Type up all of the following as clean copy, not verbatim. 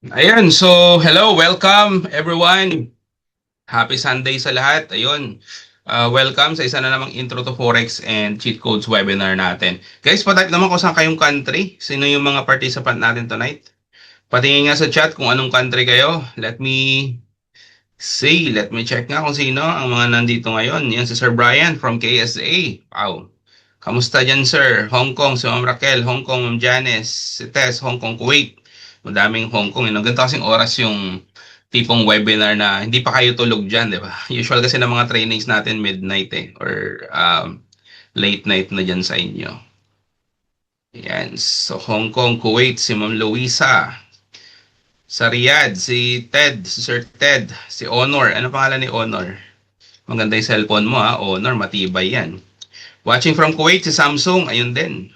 Ayan, so hello, welcome everyone. Happy Sunday sa lahat. Ayun, welcome sa isa na namang Intro to Forex and Cheat Codes webinar natin. Guys, patype naman kung saan kayong country. Sino yung mga participant natin tonight? Patingin nga sa chat kung anong country kayo. Let me check nga kung sino ang mga nandito ngayon. Yan si Sir Brian from KSA. Wow. Kamusta dyan, sir? Hong Kong, si Ma'am Raquel, Hong Kong, Ma'am Janice, si Tess, Hong Kong, Kuwait. Madaming Hong Kong. Ganito kasing oras yung tipong webinar na hindi pa kayo tulog dyan, di ba? Usual kasi ng mga trainings natin midnight or late night na dyan sa inyo. Yan. So, Hong Kong, Kuwait, si Ma'am Louisa. Sa Riyadh, si Ted, si Sir Ted, si Honor. Ano pangalan ni Honor? Maganda yung cellphone mo ha, Honor, matibay yan. Watching from Kuwait, si Samsung, ayun din.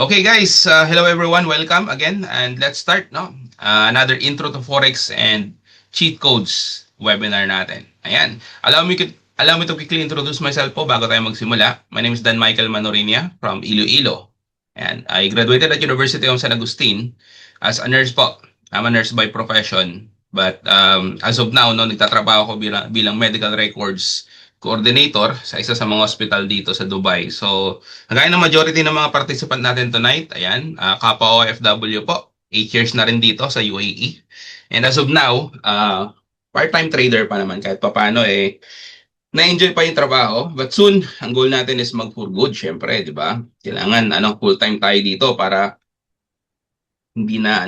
Okay guys, hello everyone, welcome again and let's start no. Another intro to Forex and cheat codes webinar natin. Ayan. Allow me to quickly introduce myself po bago tayo magsimula. My name is Dan Michael Manorinia from Iloilo. And I graduated at University of San Agustin as a nurse po. I'm a nurse by profession. But as of now, no, nagtatrabaho ako bilang medical records coordinator sa isa sa mga hospital dito sa Dubai. So, kagaya ng majority ng mga participant natin tonight, ayan, kapwa OFW po, 8 years na rin dito sa UAE. And as of now, part-time trader pa naman kahit papaano na-enjoy pa yung trabaho. But soon, ang goal natin is mag-for good, syempre, di ba? Kailangan full-time tayo dito para hindi na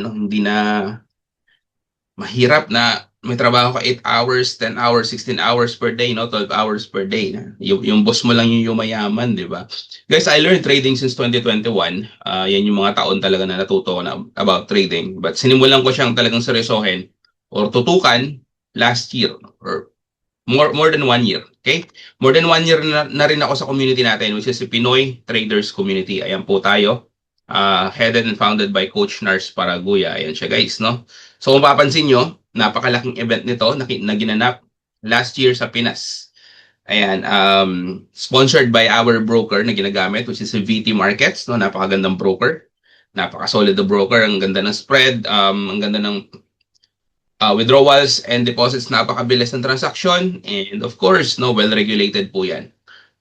mahirap na may trabaho ka 8 hours, 10 hours, 16 hours per day, no? 12 hours per day. Yung boss mo lang yung yumayaman, di ba? Guys, I learned trading since 2021. Yan yung mga taon talaga na natuto ko na about trading. But sinimulan ko siyang talagang seryosohin or tutukan last year or more than 1 year. Okay? More than 1 year na rin ako sa community natin, which is si Pinoy Traders Community. Ayan po tayo. Headed and founded by Coach Nars Paraguya. Ayan siya guys, no? So kung papansin nyo, napakalaking event nito na ginanap last year sa Pinas. Ayan, sponsored by our broker na ginagamit, which is si VT Markets, no? Napakagandang broker. Napaka-solid the broker. Ang ganda ng spread, ang ganda ng withdrawals and deposits, napakabilis ng transaction. And of course, no, well-regulated po yan.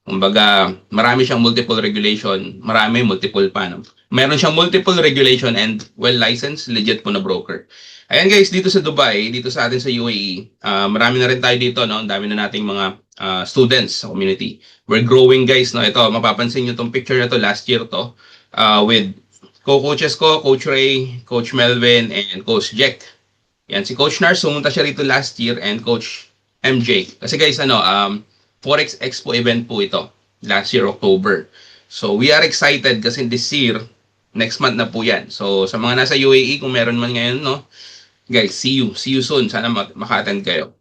Kumbaga, marami siyang multiple regulation, multiple pa. No? Meron siyang multiple regulation and well-licensed, legit po na broker. Ayan guys, dito sa Dubai, dito sa atin sa UAE, marami na rin tayo dito, no? Ang dami na nating mga students sa community. We're growing guys, no? Ito, mapapansin nyo itong picture na to, last year to, with co-coaches ko, Coach Ray, Coach Melvin, and Coach Jack. Yan, si Coach Nars, sumunta siya rito last year, and Coach MJ. Kasi guys, Forex Expo event po ito, last year, October. So, we are excited kasi this year, next month na po yan. So, sa mga nasa UAE, kung meron man ngayon, no? Guys, see you soon. Sana maka-attend kayo.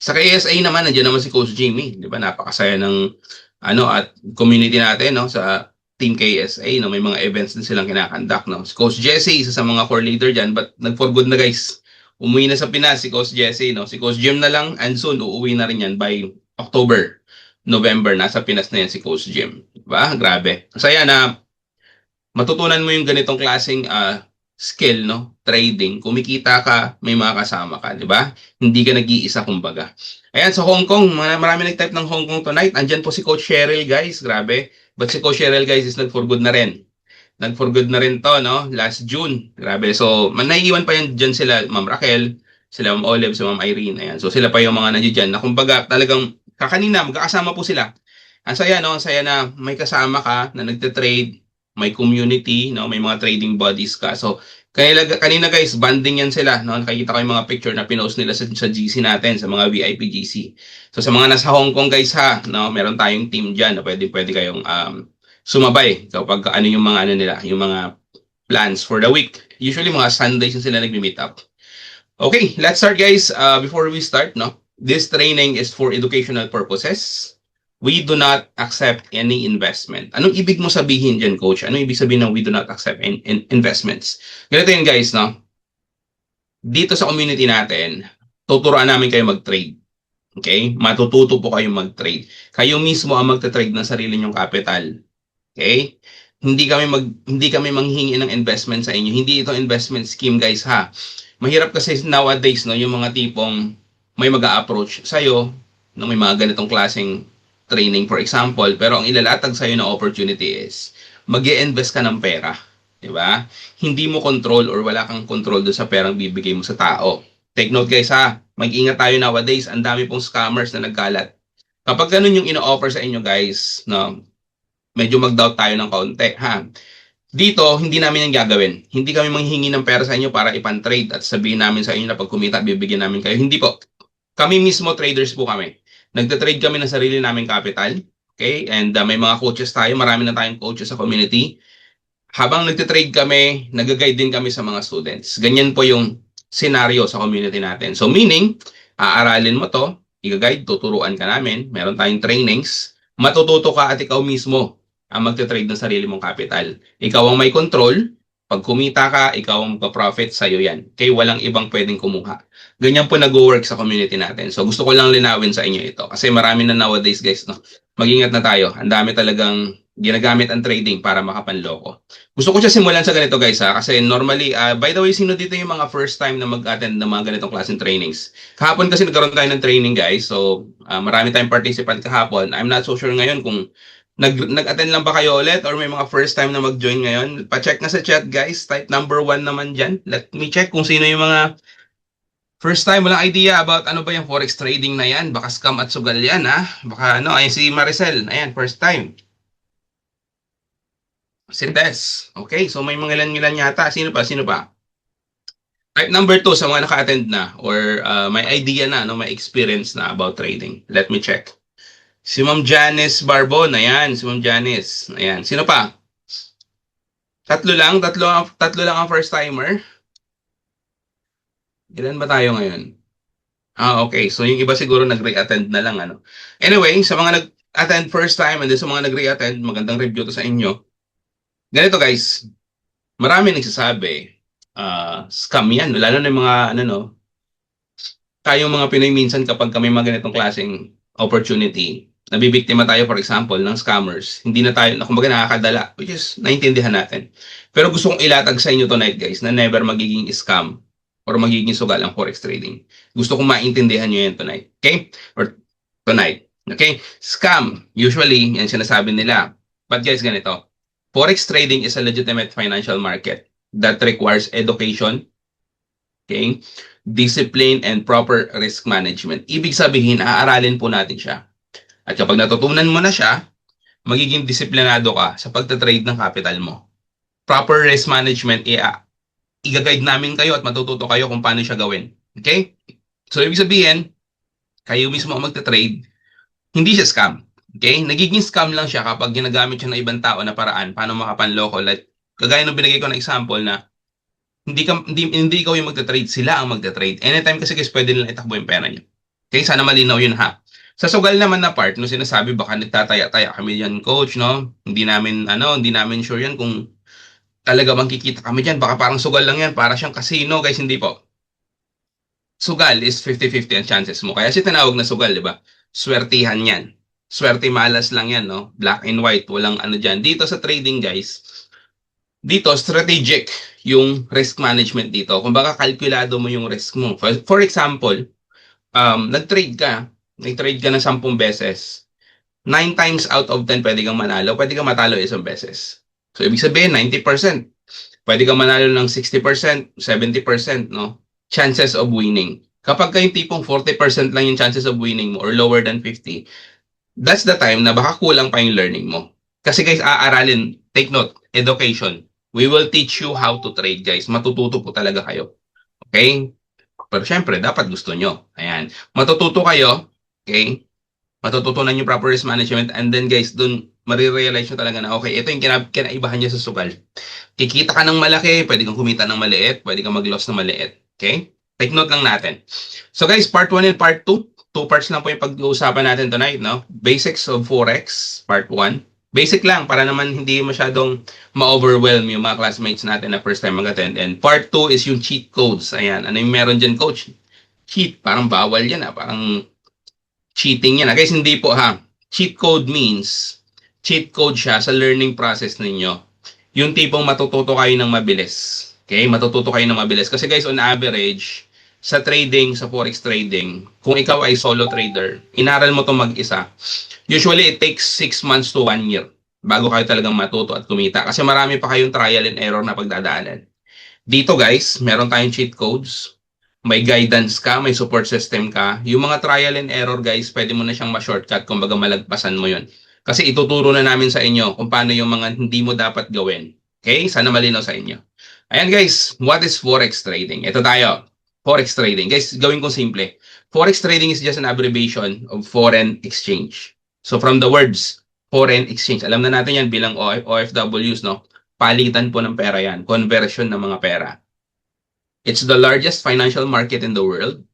Sa KSA naman, nandiyan naman si Coach Jimmy. Di ba? Napakasaya ng at community natin, no? Sa Team KSA, no? May mga events din silang kinakandak, no? Si Coach Jesse, isa sa mga core leader dyan, but nag-for good na, guys. Umuwi na sa Pinas si Coach Jesse, no? Si Coach Jim na lang, and soon, uuwi na rin yan by October, November, nasa Pinas na yan si Coach Jim. Diba? Grabe. Masaya na matutunan mo yung ganitong klaseng skill, no? Trading. Kumikita ka, may mga kasama ka, di ba? Hindi ka nag-iisa kumbaga. Ayan, sa Hong Kong, marami nag-type ng Hong Kong tonight. Andyan po si Coach Cheryl, guys. Grabe. But si Coach Cheryl, guys, is nag-for good na rin. Nag-for good na rin to, no? Last June. Grabe. So, naiiwan pa yan dyan sila, Ma'am Raquel, sila Ma'am Olive, si Ma'am Irene. Ayan. So, sila pa yung mga nandiyan dyan na kumbaga talagang kakanina, magkakasama po sila. Ang saya, no? Ang saya na may kasama ka na nagte-trade, may community, no? May mga trading buddies ka. So, kanina guys, banding yan sila, no? Nakikita ko yung mga picture na pinost nila sa GC natin, sa mga VIP GC. So, sa mga nasa Hong Kong guys ha, no? Meron tayong team dyan na pwede kayong sumabay kapag yung mga nila, yung mga plans for the week. Usually mga Sundays yung sila nagmi-meet up. Okay, let's start guys. Before we start, no? This training is for educational purposes. We do not accept any investment. Anong ibig mo sabihin dyan, Coach? Anong ibig sabihin ng we do not accept investments? Ganito yun, guys, no? Dito sa community natin, tuturuan namin kayo mag-trade. Okay? Matututo po kayong mag-trade. Kayo mismo ang magte-trade ng sarili nyong capital. Okay? Hindi kami manghingi ng investment sa inyo. Hindi ito investment scheme, guys, ha? Mahirap kasi nowadays, no, yung mga tipong may mag-a-approach sa'yo, no, may mga ganitong klaseng training, for example, pero ang ilalatag sa'yo na opportunity is mag-i-invest ka ng pera. Di ba? Hindi mo control or wala kang control doon sa perang bibigay mo sa tao. Take note guys ha, mag-ingat tayo nowadays, ang dami pong scammers na nagkalat. Kapag ganun yung ino-offer sa inyo guys, no, medyo mag-doubt tayo ng kaunti ha. Dito, hindi namin yung gagawin. Hindi kami manghihingi ng pera sa inyo para ipan-trade at sabihin namin sa inyo na pag kumita, bibigyan namin kayo. Hindi po. Kami mismo traders po kami. Nagda-trade kami ng sarili naming capital. Okay? And may mga coaches tayo. Marami na tayong coaches sa community. Habang nagda-trade kami, nag-guide din kami sa mga students. Ganyan po yung scenario sa community natin. So meaning, aaralin mo to, i-guide, tuturuan ka namin, meron tayong trainings, matututo ka at ikaw mismo ang magte-trade ng sarili mong capital. Ikaw ang may control. Pag kumita ka, ikaw ang magpa-profit, sa'yo yan. Okay, walang ibang pwedeng kumuha. Ganyan po nag-work sa community natin. So gusto ko lang linawin sa inyo ito. Kasi marami na nowadays guys, no? Mag-ingat na tayo. Ang dami talagang ginagamit ang trading para makapanloko. Gusto ko siya simulan sa ganito guys ha. Kasi normally, by the way, sino dito yung mga first time na mag-attend ng mga ganitong klaseng trainings? Kahapon kasi nagkaroon tayo ng training guys. So marami tayong participant kahapon. I'm not so sure ngayon kung nag-attend lang ba kayo ulit or may mga first time na mag-join ngayon? Pa-check na sa chat guys. Type number 1 naman dyan. Let me check kung sino yung mga first time. Walang idea about ano ba yung forex trading na yan. Baka scam at sugal yan ha. Baka ano, ayun si Maricel. Ayan, first time. Si Tess. Okay, so may mga ilan yata. Sino pa? Sino pa? Type number 2 sa mga naka-attend na or may idea na, no, may experience na about trading. Let me check. Si Ma'am Janice Barbon, ayan, si Ma'am Janice. Ayan, sino pa? Tatlo lang ang first timer. Ilan ba tayo ngayon? Okay, so yung iba siguro nag-re-attend na lang ano. Anyway, sa mga nag-attend first time and then sa mga nag-re-attend, magandang review to sa inyo. Ganito guys, marami nagsasabi, scam yan, lalo na yung mga ano no, tayong mga Pinoy minsan kapag kami mga ganitong klaseng opportunity, nabibiktima tayo for example ng scammers, hindi na tayo, kumbaga nakakadala, which is naintindihan natin. Pero gusto kong ilatag sa inyo tonight guys na never magiging scam or magiging sugal ang forex trading. Gusto kong maintindihan nyo yan tonight. Okay? Or tonight. Okay? Scam, usually, yan sinasabi nila. But guys, ganito. Forex trading is a legitimate financial market that requires education, okay, discipline, and proper risk management. Ibig sabihin, aaralin po natin siya. At kapag natutunan mo na siya, magiging disiplinado ka sa pagtatrade ng capital mo. Proper risk management, i-guide namin kayo at matututo kayo kung paano siya gawin. Okay? So, ibig sabihin, kayo mismo ang magtatrade, hindi siya scam. Okay? Nagiging scam lang siya kapag ginagamit siya ng ibang tao na paraan paano makapanloko. Like, kagaya nung binigay ko na example na hindi ikaw yung magtatrade, sila ang magtatrade. Anytime kasi guys, pwede nilang itakbo yung pera niyo. Okay? Sana malinaw yun ha. Sa sugal naman na part, no, sinasabi baka nagtataya-taya kami yan, coach, no? Hindi namin sure yan kung talaga makikita kami dyan. Baka parang sugal lang yan, para siyang casino, guys, hindi po. Sugal is 50-50 ang chances mo. Kaya si tinawag na sugal, di ba? Swertihan yan. Swerte malas lang yan, no? Black and white, walang ano dyan. Dito sa trading, guys, dito, strategic yung risk management dito. Kung baka kalkulado mo yung risk mo. For example, nag-trade ka ng 10 beses, 9 times out of 10 pwede kang manalo, pwede kang matalo isang beses. So, ibig sabihin, 90%. Pwede kang manalo ng 60%, 70%, no? Chances of winning. Kapag kayong tipong 40% lang yung chances of winning mo or lower than 50, that's the time na baka kulang pa yung learning mo. Kasi guys, aaralin, take note, education. We will teach you how to trade, guys. Matututo po talaga kayo. Okay? Pero syempre, dapat gusto nyo. Ayan. Matututo kayo. Okay? Matututunan yung proper risk management and then guys, dun marirealize nyo talaga na okay, ito yung kinaibahan niya sa sugal. Kikita ka ng malaki, pwede kang kumita ng maliit, pwede kang mag-loss ng maliit. Okay? Take note lang natin. So guys, part 1 and part 2, 2 parts lang po yung pag-uusapan natin tonight, no? Basics of Forex, part 1. Basic lang para naman hindi masyadong ma-overwhelm yung mga classmates natin na first time mag-attend. And part 2 is yung cheat codes. Ayan, ano yung meron dyan, coach? Cheat, parang bawal yan parang cheating yan. Guys, hindi po ha. Cheat code means, cheat code siya sa learning process ninyo. Yung tipong matututo kayo ng mabilis. Okay, matututo kayo ng mabilis. Kasi guys, on average, sa trading, sa forex trading, kung ikaw ay solo trader, inaral mo to mag-isa, usually it takes 6 months to 1 year bago kayo talagang matuto at kumita. Kasi marami pa kayong trial and error na pagdadaanan. Dito guys, meron tayong cheat codes, may guidance ka, may support system ka. Yung mga trial and error guys, pwede mo na siyang ma-shortcut kung baga malagpasan mo yon. Kasi ituturo na namin sa inyo kung paano yung mga hindi mo dapat gawin. Okay? Sana malinaw sa inyo. Ayan guys, what is forex trading? Ito tayo. Forex trading. Guys, gawin ko simple. Forex trading is just an abbreviation of foreign exchange. So from the words foreign exchange, alam na natin yan bilang OFWs, no? Palitan po ng pera yan. Conversion ng mga pera. It's the largest financial market in the world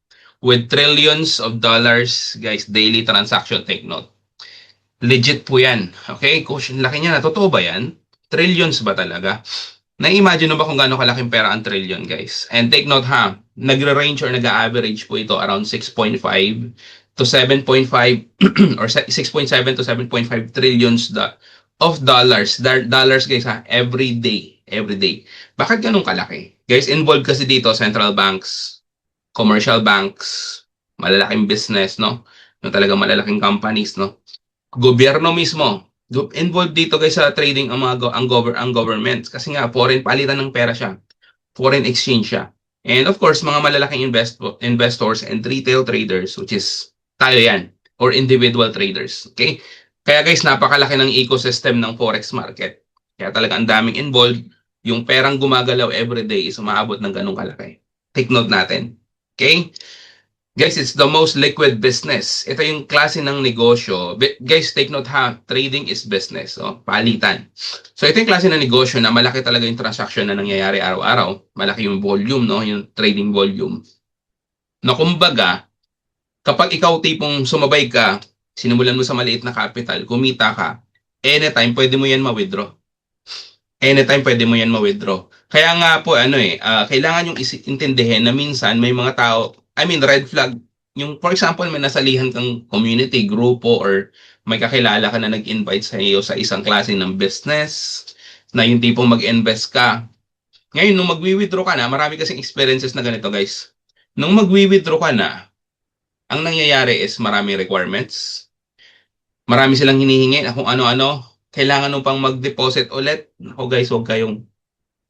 with trillions of dollars, guys, daily transaction. Take note. Legit po yan. Okay? Question, laki niya na. Totoo ba yan? Trillions ba talaga? Na-imagine mo ba kung gaano kalaking pera ang trillion, guys? And take note ha, nagre-range or nag-average po ito around 6.5 to 7.5 or 6.7 to 7.5 trillions of dollars. Dollars, guys ha, every day. Every day. Bakit ganun kalaki? Guys, involved kasi dito central banks, commercial banks, malalaking business, no? Yung talagang malalaking companies, no? Gobyerno mismo. Involved dito guys sa trading ang government kasi nga foreign palitan ng pera siya. Foreign exchange siya. And of course, mga malalaking investors and retail traders which is tayo yan or individual traders. Okay? Kaya guys, napakalaki ng ecosystem ng forex market. Kaya talaga ang daming involved. Yung perang gumagalaw everyday is umaabot ng ganung kalaki. Take note natin. Okay? Guys, it's the most liquid business. Ito yung klase ng negosyo. Guys, take note ha, trading is business. Oh, palitan. So ito yung klase ng negosyo na malaki talaga yung transaction na nangyayari araw-araw. Malaki yung volume, no? Yung trading volume. Na kumbaga, kapag ikaw tipong sumabay ka, sinimulan mo sa maliit na capital, kumita ka, anytime pwede mo yan ma-withdraw. Anytime pwede mo yan ma-withdraw. Kaya nga po, kailangan yung intindihin na minsan may mga tao, red flag. Yung, for example, may nasalihan kang community, grupo, or may kakilala ka na nag-invite sa iyo sa isang klase ng business, na yung tipong mag-invest ka. Ngayon, nung mag-withdraw ka na, marami kasing experiences na ganito, guys. Nung mag-withdraw ka na, ang nangyayari is maraming requirements. Marami silang hinihingi na kung ano-ano. Kailangan nung pang mag-deposit ulit. Ako guys, huwag kayong,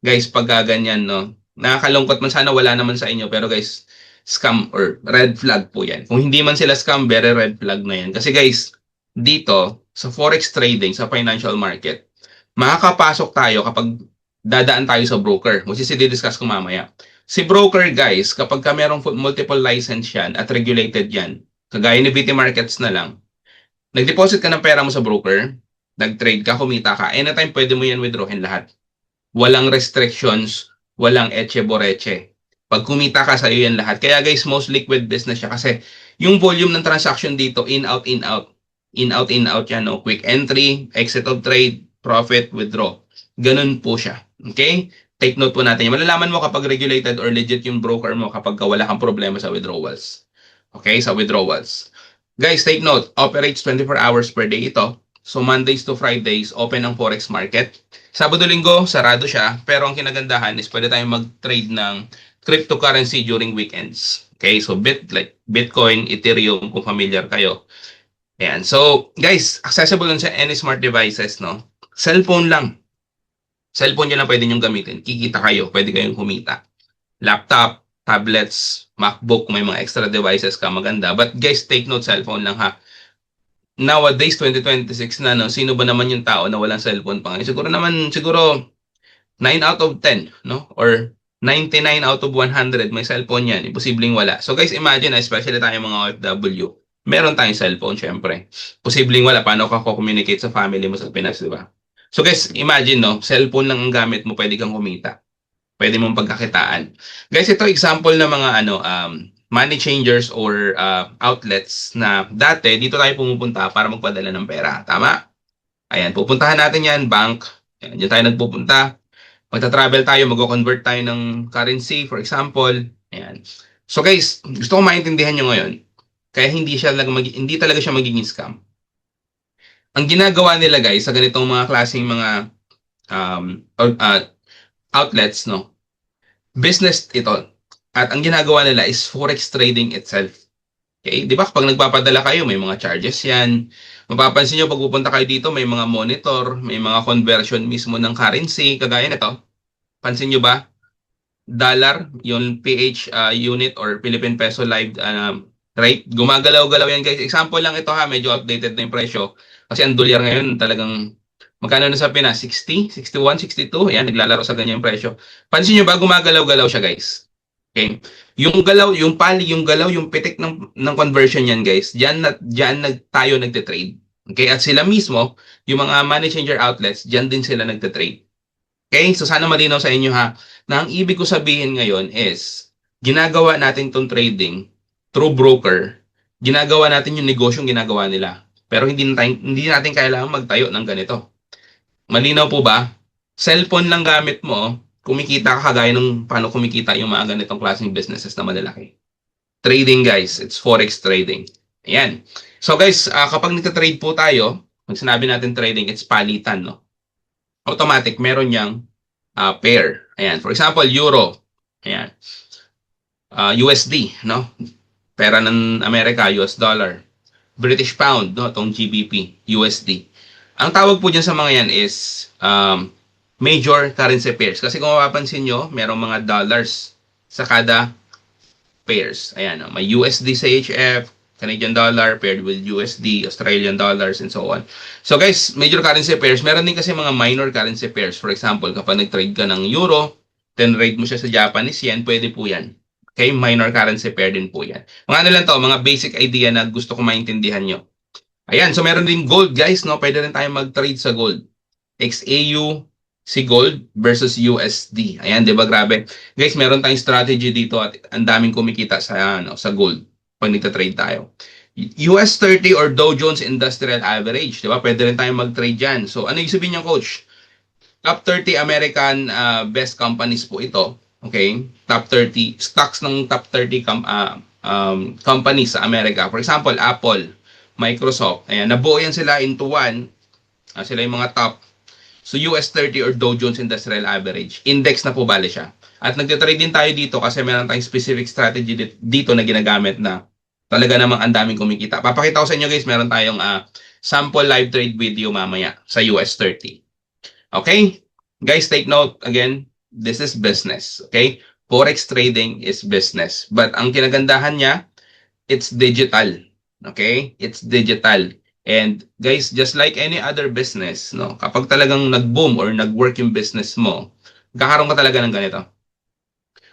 guys, pagka ganyan, no? Nakakalungkot man sana wala naman sa inyo. Pero guys, scam or red flag po yan. Kung hindi man sila scam, very red flag na yan. Kasi guys, dito, sa forex trading, sa financial market, makakapasok tayo kapag dadaan tayo sa broker. Which is i-discuss ko mamaya. Si broker guys, kapag ka merong multiple license yan at regulated yan, kagaya ni BT Markets na lang, nag-deposit ka ng pera mo sa broker, nag-trade ka, kumita ka, anytime pwede mo yan withdrawin lahat. Walang restrictions, walang etche-boreche. Pag kumita ka, sa iyo yan lahat. Kaya guys, most liquid business siya kasi yung volume ng transaction dito, in, out, in, out. In, out, in, out yan. No? Quick entry, exit of trade, profit, withdraw. Ganun po siya. Okay? Take note po natin. Malalaman mo kapag regulated or legit yung broker mo kapag wala kang problema sa withdrawals. Okay? Sa withdrawals. Guys, take note. Operates 24 hours per day ito. So Mondays to Fridays, open ang forex market. Sabado-linggo, sarado siya. Pero ang kinagandahan is pwede tayong mag-trade ng cryptocurrency during weekends. Okay, so like Bitcoin, Ethereum, kung familiar kayo. Ayan. So, guys, accessible lang sa any smart devices, no? Cellphone lang. Cellphone nyo lang pwede nyo gamitin. Kikita kayo, pwede kayong kumita. Laptop, tablets, MacBook, may mga extra devices ka, maganda. But guys, take note, cellphone lang ha. Nowadays, 2026 na, no? Sino ba naman yung tao na walang cellphone pa? Siguro 9 out of 10, no? Or 99 out of 100 may cellphone yan. Imposibleng wala. So guys, imagine, especially tayo mga OFW, meron tayong cellphone, syempre. Posibleng wala. Paano ka communicate sa family mo sa Pinas, di ba? So guys, imagine, no? Cellphone lang ang gamit mo, pwede kang kumita. Pwede mong pagkakitaan. Guys, ito example ng mga money changers or outlets na dati dito tayo pumupunta para magpadala ng pera. Tama? Ayan, pupuntahan natin yan, bank. Ayan, dyan tayo nagpupunta. Magta-travel tayo, mag-convert tayo ng currency, for example. Ayan. So guys, gusto ko maintindihan nyo ngayon. Kaya hindi talaga siya magiging scam. Ang ginagawa nila guys sa ganitong mga klaseng mga outlets, no? Business ito. At ang ginagawa nila is forex trading itself. Okay? Di ba kapag nagpapadala kayo, may mga charges yan. Mapapansin nyo, pag pupunta kayo dito, may mga monitor, may mga conversion mismo ng currency, kagaya nito. Pansin nyo ba? Dollar, yung PH unit or Philippine Peso live rate. Gumagalaw-galaw yan guys. Example lang ito ha, medyo outdated na yung presyo. Kasi ang dolyar ngayon talagang magkano na sa Pinas? 60, 61, 62. Yan, naglalaro sa ganyang presyo. Pansin nyo ba, gumagalaw-galaw siya guys. Okay? Yung galaw, yung pali, yung galaw, yung pitik ng conversion yan guys. Diyan tayo nagte-trade. Okay? At sila mismo, yung mga money changer outlets, diyan din sila nagte-trade. Okay? So sana malinaw sa inyo ha, na ang ibig ko sabihin ngayon is, ginagawa natin tong trading through broker, ginagawa natin yung negosyong ginagawa nila. Pero hindi natin kailangan magtayo ng ganito. Malinaw po ba? Cellphone lang gamit mo, kumikita ka kagaya ng paano kumikita yung mga ganitong klaseng businesses na malalaki. Trading guys, it's forex trading. Ayan. So guys, kapag nagta-trade po tayo, pag sinabi natin trading, it's palitan, no? Automatic, meron niyang pair. Ayan. For example, euro. Ayan. USD, no? Pera ng Amerika, US dollar. British pound, no? Itong GBP, USD. Ang tawag po dyan sa mga yan is major currency pairs. Kasi kung mapapansin nyo, merong mga dollars sa kada pairs. Ayan, no? May USD CHF, Canadian dollar paired with USD, Australian dollars, and so on. So guys, major currency pairs. Meron din kasi mga minor currency pairs. For example, kapag nag-trade ka ng euro, then rate mo siya sa Japanese yen, pwede po yan. Okay, minor currency pair din po yan. Mga ano lang to, mga basic idea na gusto ko maintindihan nyo. Ayan, so meron din gold guys, no? Pwede rin tayo mag-trade sa gold. XAU, si gold versus USD. Ayan, 'di ba grabe? Guys, meron tayong strategy dito at ang daming kumikita sa sa gold pag nagta-trade tayo. US 30 or Dow Jones Industrial Average, 'di ba? Pwede rin tayong mag-trade diyan. So, ano yung sabihin niyo, coach? Top 30 American best companies po ito. Okay? Top 30 stocks ng top 30 companies sa Amerika. For example, Apple, Microsoft. Ayan, nabuo yan sila into one. Sila yung mga top. So, US 30 or Dow Jones Industrial Average. Index na po bale siya. At nagtitrade din tayo dito kasi meron tayong specific strategy dito na ginagamit na talaga namang ang daming kumikita. Papakita ko sa inyo guys, meron tayong sample live trade video mamaya sa US 30. Okay? Guys, take note again, this is business. Okay? Forex trading is business. But ang kinagandahan niya, it's digital. Okay? It's digital. And guys, just like any other business, no, kapag talagang nag-boom or nag-work yung business mo, kakaroon ka talaga ng ganito.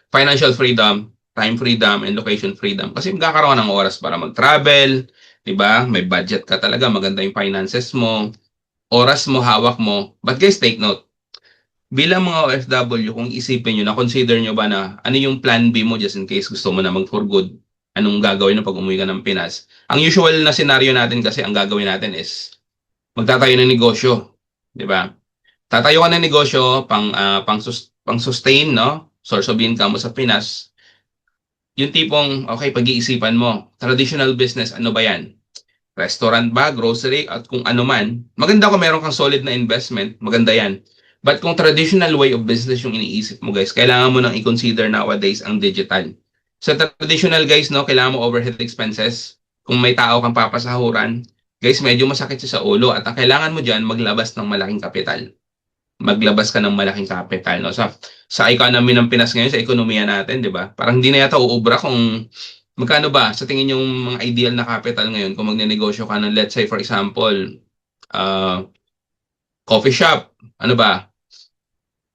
Financial freedom, time freedom, and location freedom. Kasi magkakaroon ng oras para mag-travel, 'di ba? May budget ka talaga, maganda yung finances mo, oras mo, hawak mo. But guys, take note. Bilang mga OFW, kung isipin nyo na, consider nyo ba na ano yung plan B mo just in case gusto mo na mag-for good, anong gagawin mo pag umuwi ka ng Pinas. Ang usual na scenario natin kasi, ang gagawin natin is magtatayo ng negosyo, di ba? Tatayo ka ng negosyo pang sustain, no? Source of income mo sa Pinas. Yung tipong, okay, pag-iisipan mo, traditional business, ano ba yan? Restaurant ba, grocery, at kung ano man. Maganda kung meron kang solid na investment, maganda yan. But kung traditional way of business yung iniisip mo guys, kailangan mo nang i-consider nowadays ang digital. Sa traditional guys, no, kailangan mo overhead expenses. Kung may tao kang papasahuran, guys, medyo masakit siya sa ulo at ang kailangan mo dyan, maglabas ng malaking kapital. Maglabas ka ng malaking kapital. No? Sa economy ng Pinas ngayon, sa ekonomiya natin, di ba? Parang hindi na yata uubra kung magkano ba sa tingin yung mga ideal na capital ngayon kung magnenegosyo ka ng, let's say, for example, coffee shop, ano ba?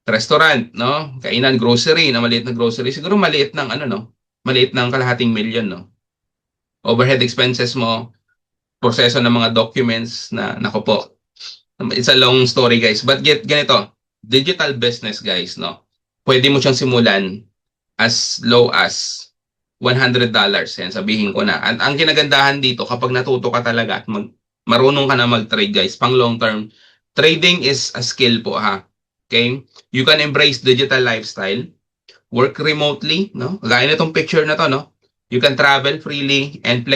Restaurant, no? Kainan, grocery, na maliit na grocery. Siguro maliit ng ano, no? Maliit ng kalahating milyon, no? Overhead expenses mo, proseso ng mga documents na, nako po. It's a long story, guys. But ganito, digital business, guys, no? Pwede mo siyang simulan as low as $100. Yan, sabihin ko na. At ang kinagandahan dito, kapag natuto ka talaga at marunong ka na mag-trade, guys, pang long term, trading is a skill po, ha? Okay? You can embrace digital lifestyle, work remotely, no? Gaya na itong picture na to, no? You can travel freely and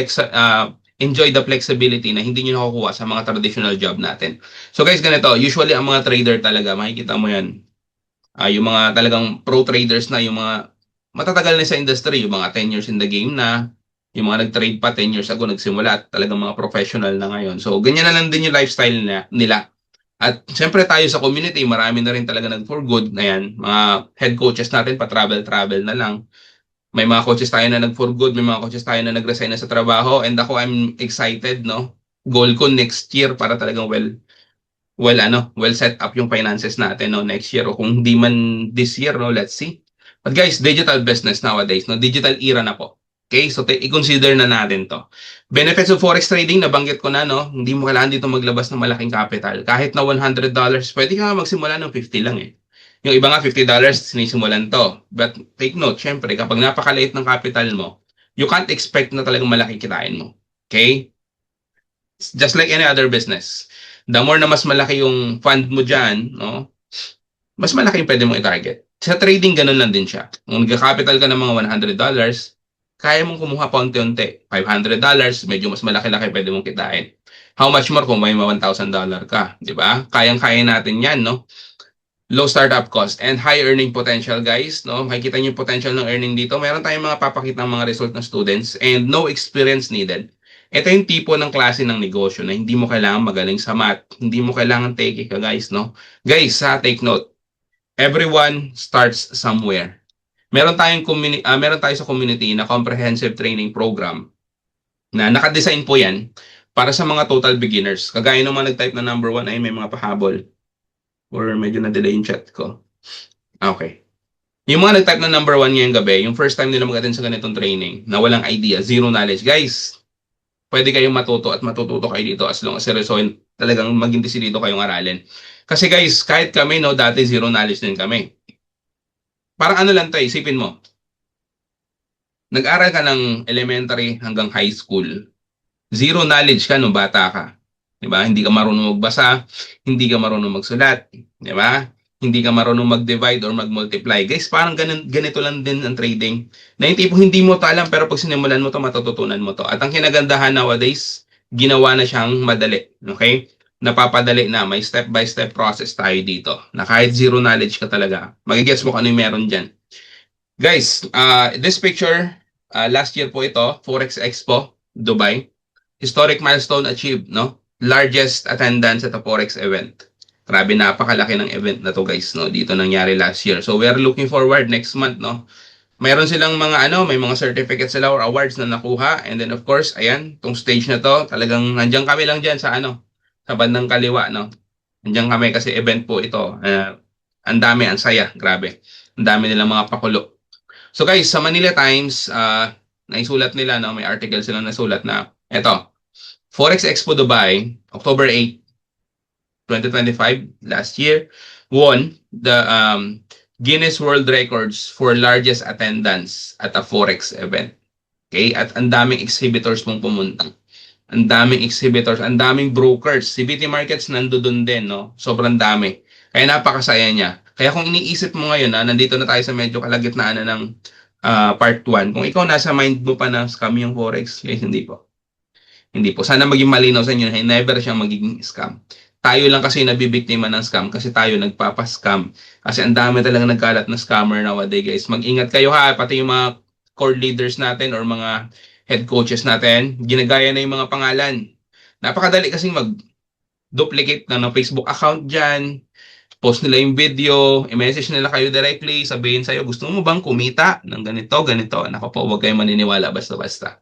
enjoy the flexibility na hindi nyo nakukuha sa mga traditional job natin. So guys, ganito, usually ang mga trader talaga, makikita mo yan, Yung mga talagang pro traders na, yung mga matatagal na sa industry, yung mga 10 years in the game na, yung mga nag-trade pa 10 years ago nagsimula at talagang mga professional na ngayon. So, ganyan na lang din yung lifestyle nila. At syempre tayo sa community, marami na rin talaga nag-for good. Ayan, mga head coaches natin, pa-travel-travel na lang. May mga coaches tayo na nag-for good, may mga coaches tayo na nag-resign na sa trabaho. And ako, I'm excited, no? Goal ko next year para talagang well set up yung finances natin, no, next year, o kung hindi man this year, no, let's see. But guys, digital business nowadays, no, digital era na po. Okay, so i-consider na natin to. Benefits of forex trading, nabanggit ko na, no, hindi mo kailangan dito maglabas ng malaking capital. Kahit na $100, pwede ka magsimula ng 50 lang eh. Yung iba nga $50 sinisimulan to. But take note, syempre, kapag napakaliit ng capital mo, you can't expect na talagang malaki kitain mo. Okay? Just like any other business. The more na mas malaki yung fund mo dyan, no, mas malaki yung pwede mong i-target. Sa trading, ganun lang din siya. Kung nagka-capital ka ng mga $100, kaya mong kumuha pa unti-unti. $500, medyo mas malaki-laki pwede mong kitain. How much more kung may $1,000 ka, di ba? Kayang-kaya natin yan, no? Low startup cost and high earning potential, guys, no? Makikita niyo yung potential ng earning dito. Meron tayong mga papakita ng mga result ng students and no experience needed. Ito yung tipo ng klase ng negosyo na hindi mo kailangan magaling sa math, hindi mo kailangan techie ka, guys, no? Guys, take note. Everyone starts somewhere. Meron tayo sa community na comprehensive training program na naka-design po 'yan para sa mga total beginners. Kagaya ng mga nag-type na number 1 ay may mga pahabol or medyo na-delay yung chat ko. Okay. Yung mga nag-type na number 1 ngayong gabi, yung first time nila mag-attend sa ganitong training na walang idea, zero knowledge, guys, pwede kayong matuto at matututo kayo dito as long as seryoso talagang maging desidido kayong aralin. Kasi guys, kahit kami, no, dati zero knowledge din kami. Parang ano lang tayo, isipin mo. Nag-aral ka ng elementary hanggang high school. Zero knowledge ka nung bata ka. 'Di ba? Hindi ka marunong magbasa, hindi ka marunong magsulat, 'di ba? Hindi ka marunong mag-divide or mag-multiply. Guys, parang ganito lang din ang trading. Na yung tipong hindi mo to alam pero pag sinimulan mo to, matututunan mo to. At ang kinagandahan nowadays, ginawa na siyang madali. Okay? Napapadali na. May step-by-step process tayo dito. Na kahit zero knowledge ka talaga, magigets mo kung ano yung meron dyan. Guys, this picture, last year po ito, Forex Expo, Dubai. Historic milestone achieved, no? Largest attendance at a Forex event. Grabe, napakalaki ng event na to, guys, no? Dito nangyari last year. So we are looking forward next month, no? Mayroon silang mga may mga certificates sila or awards na nakuha. And then of course, ayan, tong stage na to, talagang nandiyan kami lang diyan sa sa bandang kaliwa, no? Nandiyan kami kasi event po ito. Ang dami, ang saya, grabe. Ang dami nilang mga pakulo. So guys, sa Manila Times, naisulat nila, no, may article silang nasulat na eto, Forex Expo Dubai, October 8, 2025, last year, won the Guinness World Records for largest attendance at a Forex event. Okay? At ang daming exhibitors pong pumunta. Ang daming exhibitors, ang daming brokers. CBT Markets nandoon din, no? Sobrang dami. Kaya napakasaya niya. Kaya kung iniisip mo ngayon na nandito na tayo sa medyo kalagitnaan na ng part 1, kung ikaw nasa mind mo pa na scam yung Forex, guys, hindi po. Hindi po. Sana maging malinaw sa inyo na never siyang magiging scam. Tayo lang kasi nabibiktima ng scam kasi tayo nagpapa-scam. Kasi ang dami talaga nagkalat na scammer nowadays, guys. Mag-ingat kayo ha, pati yung mga core leaders natin or mga head coaches natin, ginagaya na yung mga pangalan. Napakadali kasing mag-duplicate ng Facebook account dyan, post nila yung video, i-message nila kayo directly, sabihin sa'yo, gusto mo bang kumita ng ganito, ganito? Nako po, huwag kayong maniniwala basta-basta.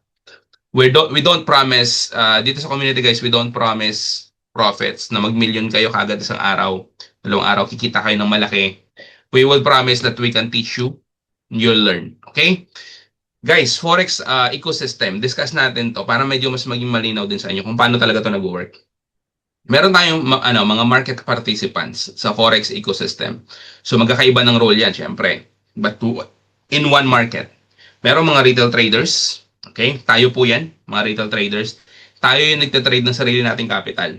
We don't promise, dito sa community, guys, we don't promise profits na mag-million kayo kagad isang araw. Dalawang araw, kikita kayo ng malaki. We will promise that we can teach you, you'll learn. Okay? Guys, Forex ecosystem, discuss natin to para medyo mas maging malinaw din sa inyo kung paano talaga to nag-work. Meron tayong mga market participants sa Forex ecosystem. So magkakaiba ng role yan, syempre. But in one market, meron mga retail traders. Okay? Tayo po yan, mga retail traders. Tayo yung nagtatrade ng sarili nating capital.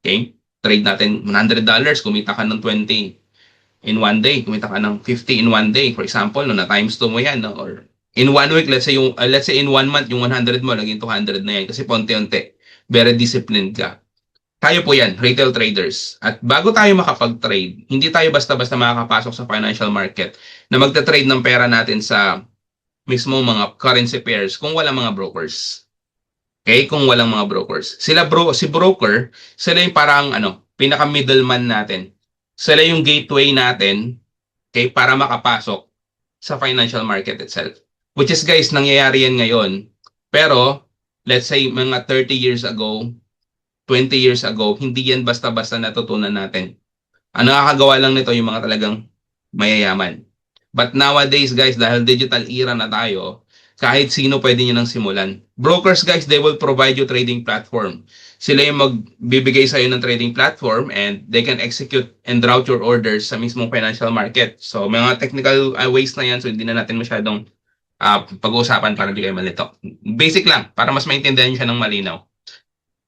Okay? Trade natin $100, kumita ka ng 20 in one day. Kumita ka ng 50 in one day. For example, no, na times 2 mo yan. No? Or in 1 week, let's say in 1 month, yung 100 mo, naging 200 na yan. Kasi paunti-unti. Very disciplined ka. Tayo po yan, retail traders. At bago tayo makapag-trade, hindi tayo basta-basta makakapasok sa financial market na magta-trade ng pera natin sa mismo mga currency pairs kung walang mga brokers. Okay? Kung walang mga brokers. Si broker, sila yung parang pinaka-middleman natin. Sila yung gateway natin, okay, para makapasok sa financial market itself. Which is guys, nangyayari yan ngayon. Pero, let's say mga 30 years ago, 20 years ago, hindi yan basta-basta natutunan natin. Ang nakakagawa lang nito yung mga talagang mayayaman. But nowadays guys, dahil digital era na tayo, kahit sino pwede nyo nang simulan. Brokers guys, they will provide you trading platform. Sila yung magbibigay sa'yo ng trading platform and they can execute and route your orders sa mismong financial market. So may mga technical ways na yan, so hindi na natin masyadong pag-uusapan para hindi kayo malito. Basic lang, para mas maintindihan nyo siya ng malinaw.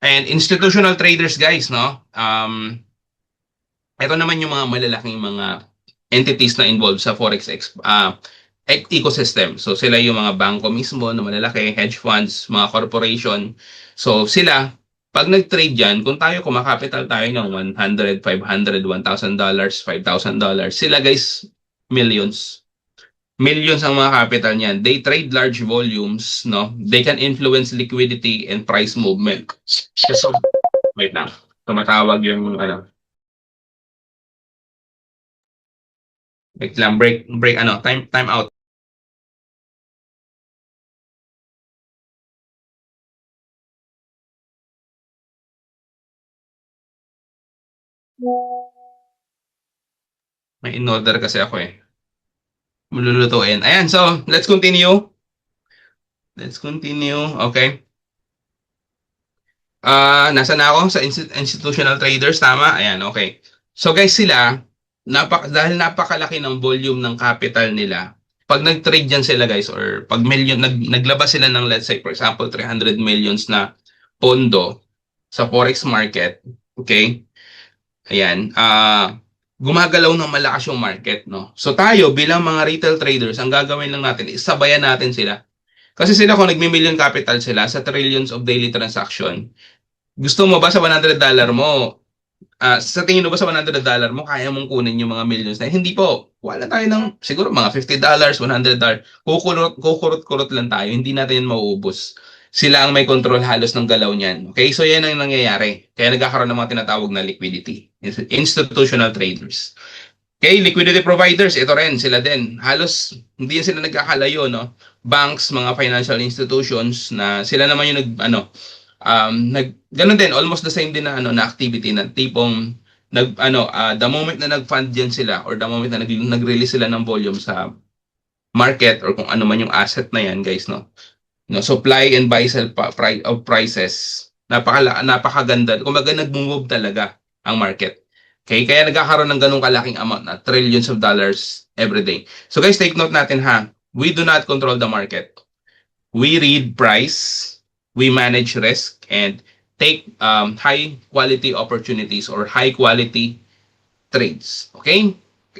And institutional traders guys, no? Ito naman yung mga malalaking mga entities na involved sa forex ecosystem. So sila yung mga bangko mismo na malalaki, hedge funds, mga corporation. So sila, pag nag-trade yan, kung tayo kumakapital tayo ng $100, $500, $1,000, $5,000, sila guys, millions. Millions ang mga capital niyan. They trade large volumes, no? They can influence liquidity and price movement. So, wait lang. Tumatawag yung wait lang, break time out. May in-order kasi ako eh. Mululutuin. Ayan, so let's continue. Okay. Nasa na ako sa institutional traders, tama? Ayan, okay. So guys, sila dahil napakalaki ng volume ng capital nila. Pag nag-trade yan sila guys or pag naglabas sila ng let's say for example 300 millions na pondo sa forex market, okay? Ayan, gumagalaw ng malakas yung market, no? So tayo bilang mga retail traders, ang gagawin lang natin is sabayan natin sila. Kasi sila kung nagmi-million capital sila sa trillions of daily transaction, gusto mo ba sa $100 mo, sa tingin mo ba sa $100 mo, kaya mong kunin yung mga millions na? Hindi po. Wala tayo ng siguro mga $50, $100. Kukurot-kurot lang tayo. Hindi natin yan mauubos. Sila ang may control halos ng galaw niyan. Okay? So yan ang nangyayari. Kaya nagkakaroon ng mga tinatawag na liquidity. Institutional traders. Okay, liquidity providers, ito rin, sila din. Halos hindi yan sila nagkakalayo, no? Banks, mga financial institutions na sila naman yung ganun din, almost the same din na activity na tipong the moment na nag-fund yan sila or the moment na nag-release sila ng volume sa market or kung ano man yung asset na yan, guys, no? No, supply and buy sell of prices. Napakaganda. Kumbaga nag-move talaga ang market. Okay, kaya nagkakaroon ng ganung kalaking amount na trillions of dollars every day. So guys, take note natin ha. We do not control the market. We read price, we manage risk, and take high quality opportunities or high quality trades. Okay?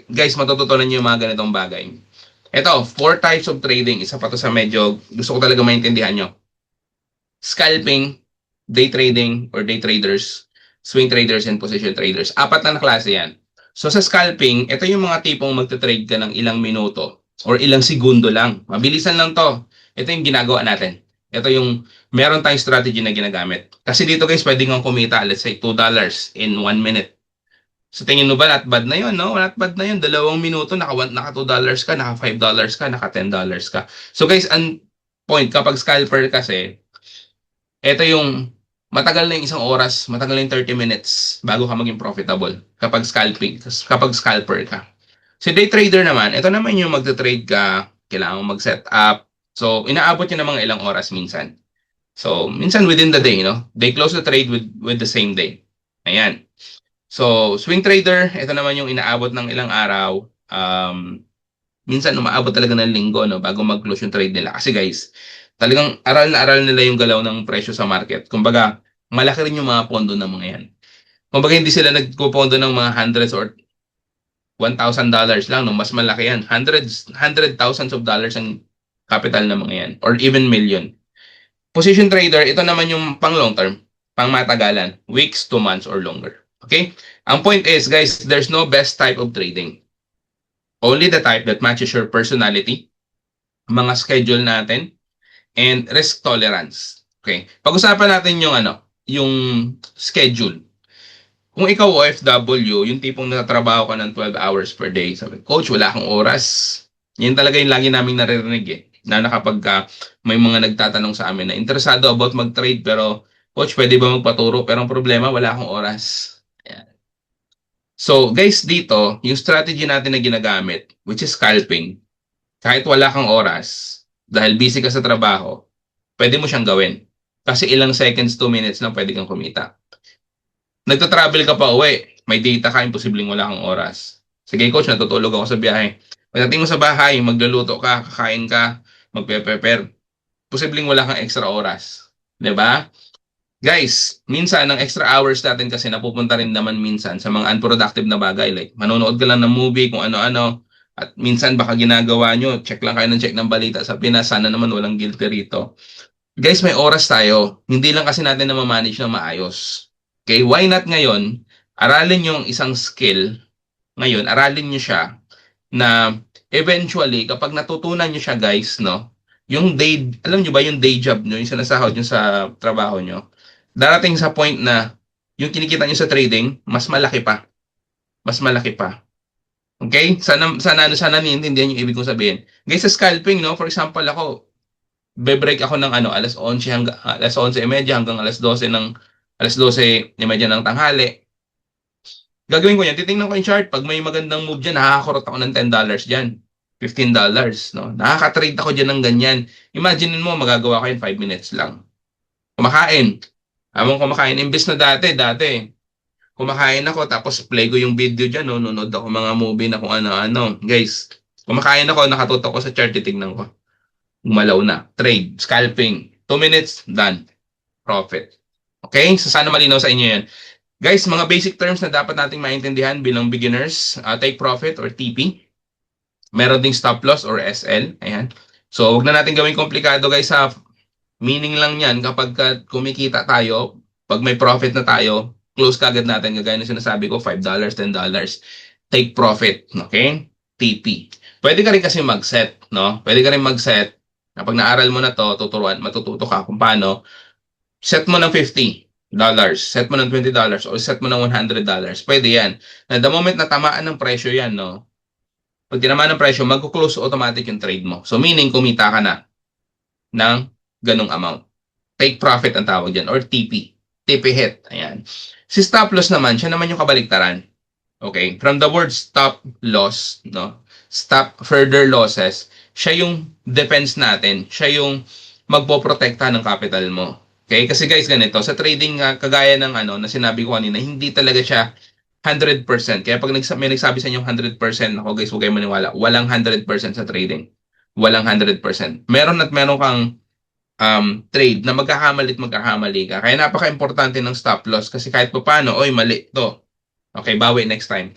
Guys, matututunan niyo yung mga ganitong bagay. Ito, 4 types of trading. Isa pa to sa medyo gusto ko talaga maintindihan nyo. Scalping, day trading or day traders, swing traders, and position traders. 4 na klase yan. So sa scalping, ito yung mga tipong magte-trade ka ng ilang minuto or ilang segundo lang. Mabilisan lang to. Ito yung ginagawa natin. Ito yung meron tayong strategy na ginagamit. Kasi dito guys, pwede kang kumita, let's say $2 in 1 minute. So tingin mo ba not bad na yun, no? Not bad na yun. 2 minuto, naka $2 ka, naka $5 ka, naka $10 ka. So guys, ang point, kapag scalper kasi, ito yung matagal na yung 1 oras, matagal na yung 30 minutes bago ka maging profitable kapag scalper ka. Si day trader naman, ito naman yung magte-trade ka, kailangan mo mag-set up. So, inaabot nyo ng mga ilang oras minsan. So, minsan within the day, no? They close the trade with the same day. Ayan. So, swing trader, ito naman yung inaabot ng ilang araw. Minsan umaabot talaga ng linggo, no, bago mag-close yung trade nila. Kasi guys, talagang aral na aral nila yung galaw ng presyo sa market. Kumbaga, malaki rin yung mga pondo ng mga yan. Kumbaga, hindi sila nagpo-pondo ng mga hundreds or $1,000 lang, no? Mas malaki yan. Hundred thousands of dollars ang capital ng mga yan. Or even million. Position trader, ito naman yung pang long term. pangmatagalan, weeks to months or longer. Okay? Ang point is, guys, there's no best type of trading. Only the type that matches your personality, mga schedule natin, and risk tolerance. Okay? Pag-usapan natin yung yung schedule. Kung ikaw OFW, yung tipong natatrabaho ka ng 12 hours per day, sabi, Coach, wala akong oras. Yan talaga yung lagi naming naririnig eh. Na kapag may mga nagtatanong sa amin na interesado about mag-trade pero Coach, pwede ba magpaturo? Pero ang problema, wala akong oras. Ayan. So guys, dito, yung strategy natin na ginagamit, which is scalping, kahit wala kang oras, dahil busy ka sa trabaho, pwede mo siyang gawin. Kasi ilang seconds, 2 minutes lang pwede kang kumita. Nagta-travel ka pa uwi, may data ka, imposibleng wala kang oras. Sige coach, natutulog ako sa biyahe. Pagdating mo sa bahay, magluluto ka, kakain ka, magpe-prepare. Posibleng wala kang extra oras. 'Di ba? Guys, minsan ang extra hours natin kasi napupunta rin naman minsan sa mga unproductive na bagay. Like, manonood ka lang ng movie, kung ano-ano. At minsan baka ginagawa nyo, check lang kayo ng check ng balita sa Pinas. Sana naman walang guilty rito. Guys, may oras tayo. Hindi lang kasi natin na ma-manage ng maayos. Okay, why not ngayon, aralin yung isang skill, ngayon, aralin nyo siya na eventually, kapag natutunan nyo siya guys, no, yung day, alam nyo ba yung day job nyo, yung sinasahod nyo sa trabaho nyo, darating sa point na yung kinikita nyo sa trading, mas malaki pa. Mas malaki pa. Okay? Sana naiintindihan yung ibig kong sabihin. Guys, sa scalping, no, for example, ako, be-break ako ng alas 11 hanggang alas 11:30 hanggang alas 12:30 ng tanghali. Gagawin ko yan, titingnan ko yung chart. Pag may magandang move dyan, nakakakurot ako ng $10 dyan. $15, no? Nakaka-trade ako dyan ng ganyan. Imagine mo, magagawa ko yan 5 minutes lang. Kumakain. Habang kumakain, imbes na dati, kumakain ako, tapos play ko yung video dyan, no? Nunod ako mga movie na kung ano-ano. Guys, kumakain ako, nakatutok ko sa chart, titignan ko. Gumalaw na. Trade, scalping. 2 minutes, done. Profit. Okay? So, sana malinaw sa inyo yan. Guys, mga basic terms na dapat nating maintindihan bilang beginners, take profit or TP. Meron ding stop loss or SL. Ayan. So, huwag na natin gawing komplikado guys ha. Meaning lang yan, kapag kumikita tayo, pag may profit na tayo, close kagad natin. Gagaya na sinasabi ko, $5, $10. Take profit. Okay? TP. Pwede ka rin kasi mag-set. No? Pwede ka rin mag-set. Kapag naaral mo na to, matututo ka kung paano. Set mo ng $50. Set mo ng $20 o set mo ng $100. Pwede yan. Na the moment na tamaan ng presyo yan, no? Pag tinamaan ng presyo, mag-close automatic yung trade mo. So meaning, kumita ka na ng ganong amount. Take profit ang tawag dyan or TP. TP hit. Ayan. Si stop loss naman, siya naman yung kabaliktaran. Okay? From the word stop loss, no? Stop further losses, siya yung defense natin. Siya yung magpoprotekta ng capital mo. Okay? Kasi guys, ganito, sa trading, kagaya ng na sinabi ko kanina, hindi talaga siya 100%. Kaya pag may nagsabi sa inyo 100%, ako guys, huwag kayo maniwala. Walang 100% sa trading. Walang 100%. Meron kang trade na magkakamali ka. Kaya napaka-importante ng stop loss kasi kahit pa paano, oy, mali to. Okay, bawi next time.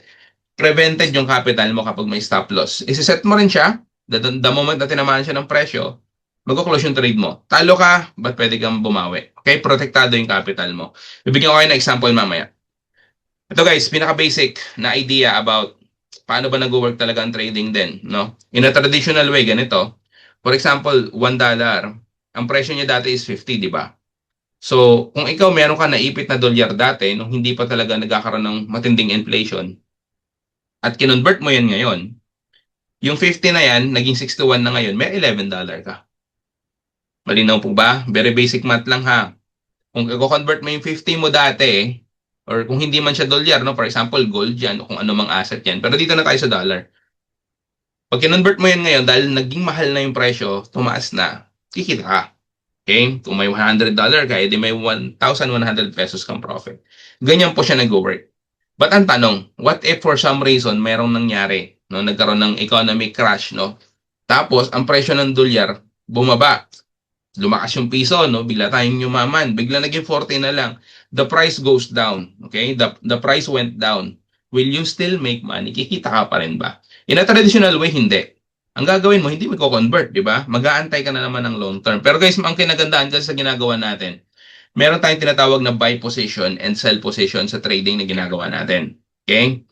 Prevented yung capital mo kapag may stop loss. Isiset mo rin siya, the moment na tinamaan siya ng presyo, mag-close yung trade mo. Talo ka, ba't pwede kang bumawi? Okay, protektado yung capital mo. Bibigyan ko kayo ng example mamaya. Ito guys, pinaka-basic na idea about paano ba nag-work talaga ang trading din, no? In a traditional way, ganito. For example, $1, ang presyo niya dati is 50, di ba? So, kung ikaw meron ka naipit na dolyar dati, nung hindi pa talaga nagkakaroon ng matinding inflation, at kinonvert mo yan ngayon, yung 50 na yan, naging 61 na ngayon, may $11 ka. Malinaw po ba? Very basic math lang ha. Kung i-convert mo yung 50 mo dati, or kung hindi man siya dolyar, no? For example, gold yan, o kung ano mang asset yan. Pero dito na tayo sa dollar. Pag kinonvert mo yan ngayon, dahil naging mahal na yung presyo, tumaas na, kikita ka. Okay? Kung may $100 ka, edi may 1,100 pesos kang profit. Ganyan po siya nag-work. But ang tanong, what if for some reason, merong nangyari, no? Nagkaroon ng economic crash, no? Tapos, ang presyo ng dolyar, bumaba. Lumakas yung piso, no? Bigla tayong yumaman. Bigla naging 40 na lang. The price goes down. Okay? The price went down. Will you still make money? Kikita ka pa rin ba? In a traditional way, hindi. Ang gagawin mo, hindi mo i-convert, di ba? Mag-aantay ka na naman ng long term. Pero guys, ang kinagandaan kasi sa ginagawa natin, meron tayong tinatawag na buy position and sell position sa trading na ginagawa natin. Okay?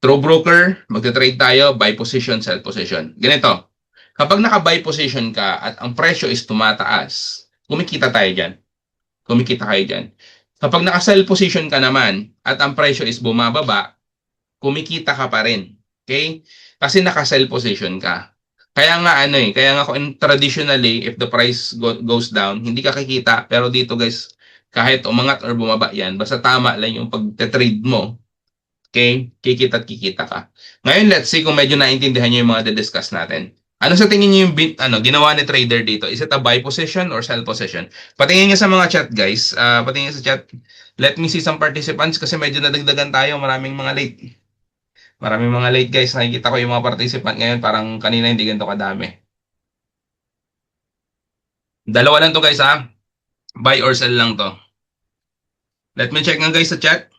Through broker, magte-trade tayo, buy position, sell position. Ganito, kapag naka-buy position ka at ang presyo is tumataas, kumikita tayo dyan. Kumikita kayo dyan. Kapag naka-sell position ka naman at ang presyo is bumababa, kumikita ka pa rin. Okay? Kasi naka-sell position ka. Kaya nga kaya nga kung traditionally if the price goes down, hindi ka kikita, pero dito guys, kahit umangat or bumaba yan, basta tama lang yung pagte-trade mo, okay? Kikita at kikita ka. Ngayon, let's see kung medyo naintindihan niyo yung mga discuss natin. Ano sa tingin niyo yung ginawa ni trader dito? Is it a buy position or sell position? Patingin niyo sa mga chat, guys. Patingin sa chat. Let me see some participants kasi medyo nadagdagan tayo. Maraming mga late. Maraming mga late, guys. Nakikita ko yung mga participant ngayon. Parang kanina hindi ganito kadami. Dalawa lang to, guys, ha? Buy or sell lang to. Let me check nga, guys, sa chat.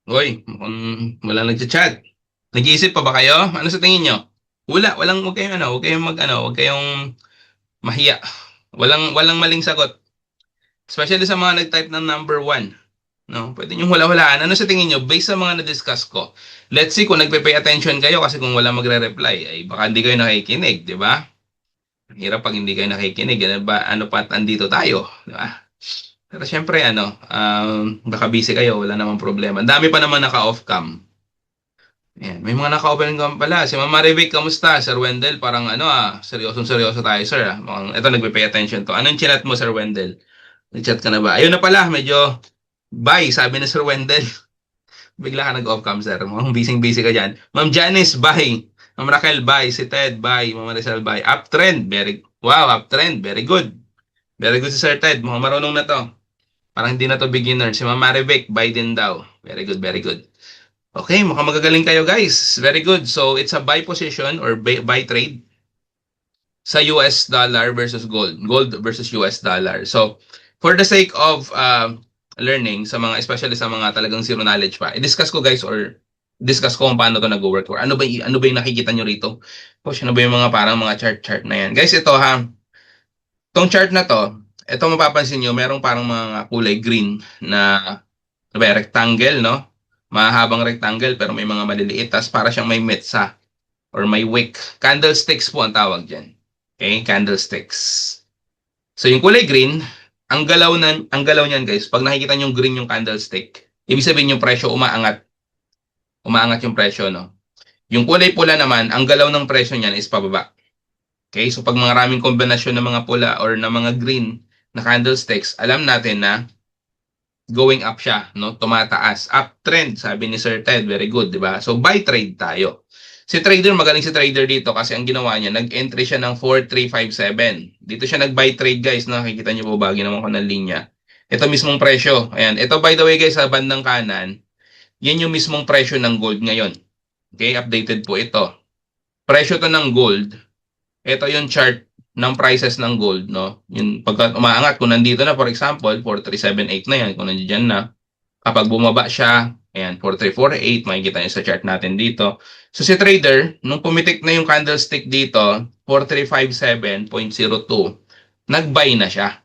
Uy, mukhang wala nagchat-chat. Nag-iisip pa ba kayo? Ano sa tingin nyo? Huwag kayong huwag kayong mahiya. Walang maling sagot. Especially sa mga nag-type ng number 1. No? Pwede nyo hula-hulaan. Ano sa tingin nyo? Based sa mga na-discuss ko. Let's see kung nagpe-pay attention kayo kasi kung wala magre-reply, ay baka hindi kayo nakikinig, di ba? Hirap pag hindi kayo nakikinig. Ano pa andito tayo, di ba? Pero syempre, baka busy kayo, wala namang problema. Ang dami pa naman naka-off cam. Ayan, may mga naka-open cam pala. Si Ma'am Marivic, kamusta? Sir Wendell, parang seryosong-seryoso tayo, sir. Ito, nagpe-pay attention to. Anong chinat mo, Sir Wendell? Nag-chat ka na ba? Ayun na pala, medyo bye, sabi na Sir Wendell. Bigla ka nag-off cam, sir. Mukhang busy-busy ka dyan. Ma'am Janice, bye. Ma'am Raquel, bye. Si Ted, bye. Ma'am Maricel, bye. Uptrend, wow, uptrend, very good. Very good si Sir Ted. Mukhang marunong na to. Parang hindi na to beginner. Si Ma'am Marivic, bye din daw. Very good, very good. Okay, mukhang magagaling kayo, guys. Very good. So, it's a buy position or buy trade sa US dollar versus gold. Gold versus US dollar. So, for the sake of learning, especially sa mga talagang zero knowledge pa, i-discuss ko, guys, or discuss ko kung paano to nag-work. Or ano ba yung nakikita nyo rito? Push, ano ba yung mga parang mga chart na yan? Guys, ito ha. Itong chart na to, ito mapapansin nyo, merong parang mga kulay green na rectangle, no? Mahabang rectangle pero may mga maliliit. Tapos para siyang may metsa or may wick. Candlesticks po ang tawag dyan. Okay? Candlesticks. So yung kulay green, ang galaw niyan, guys, pag nakikita nyo green yung candlestick, ibig sabihin yung presyo umaangat. Umaangat yung presyo, no? Yung kulay pula naman, ang galaw ng presyo niyan is pababa. Okay? So pag maraming kombinasyon ng mga pula or ng mga green na candlesticks, alam natin na going up siya, no? Tumataas. Uptrend, sabi ni Sir Ted. Very good, di ba? So, buy trade tayo. Magaling si trader dito kasi ang ginawa niya, nag-entry siya ng 4357. Dito siya nag-buy trade, guys. Nakikita niyo po ba? Ginawa ko ng linya. Ito mismong presyo. Ayan. Ito, by the way, guys, sa bandang kanan, yan yung mismong presyo ng gold ngayon. Okay? Updated po ito. Presyo to ng gold. Ito yung chart ng prices ng gold, no? Yung pagka umaangat, kung nandito na, for example, 4378 na yan, kung nandiyan na. Kapag bumaba siya, ayan, 4348, makikita niyo sa chart natin dito. So si trader, nung pumitik na yung candlestick dito, 4357.02, nag-buy na siya.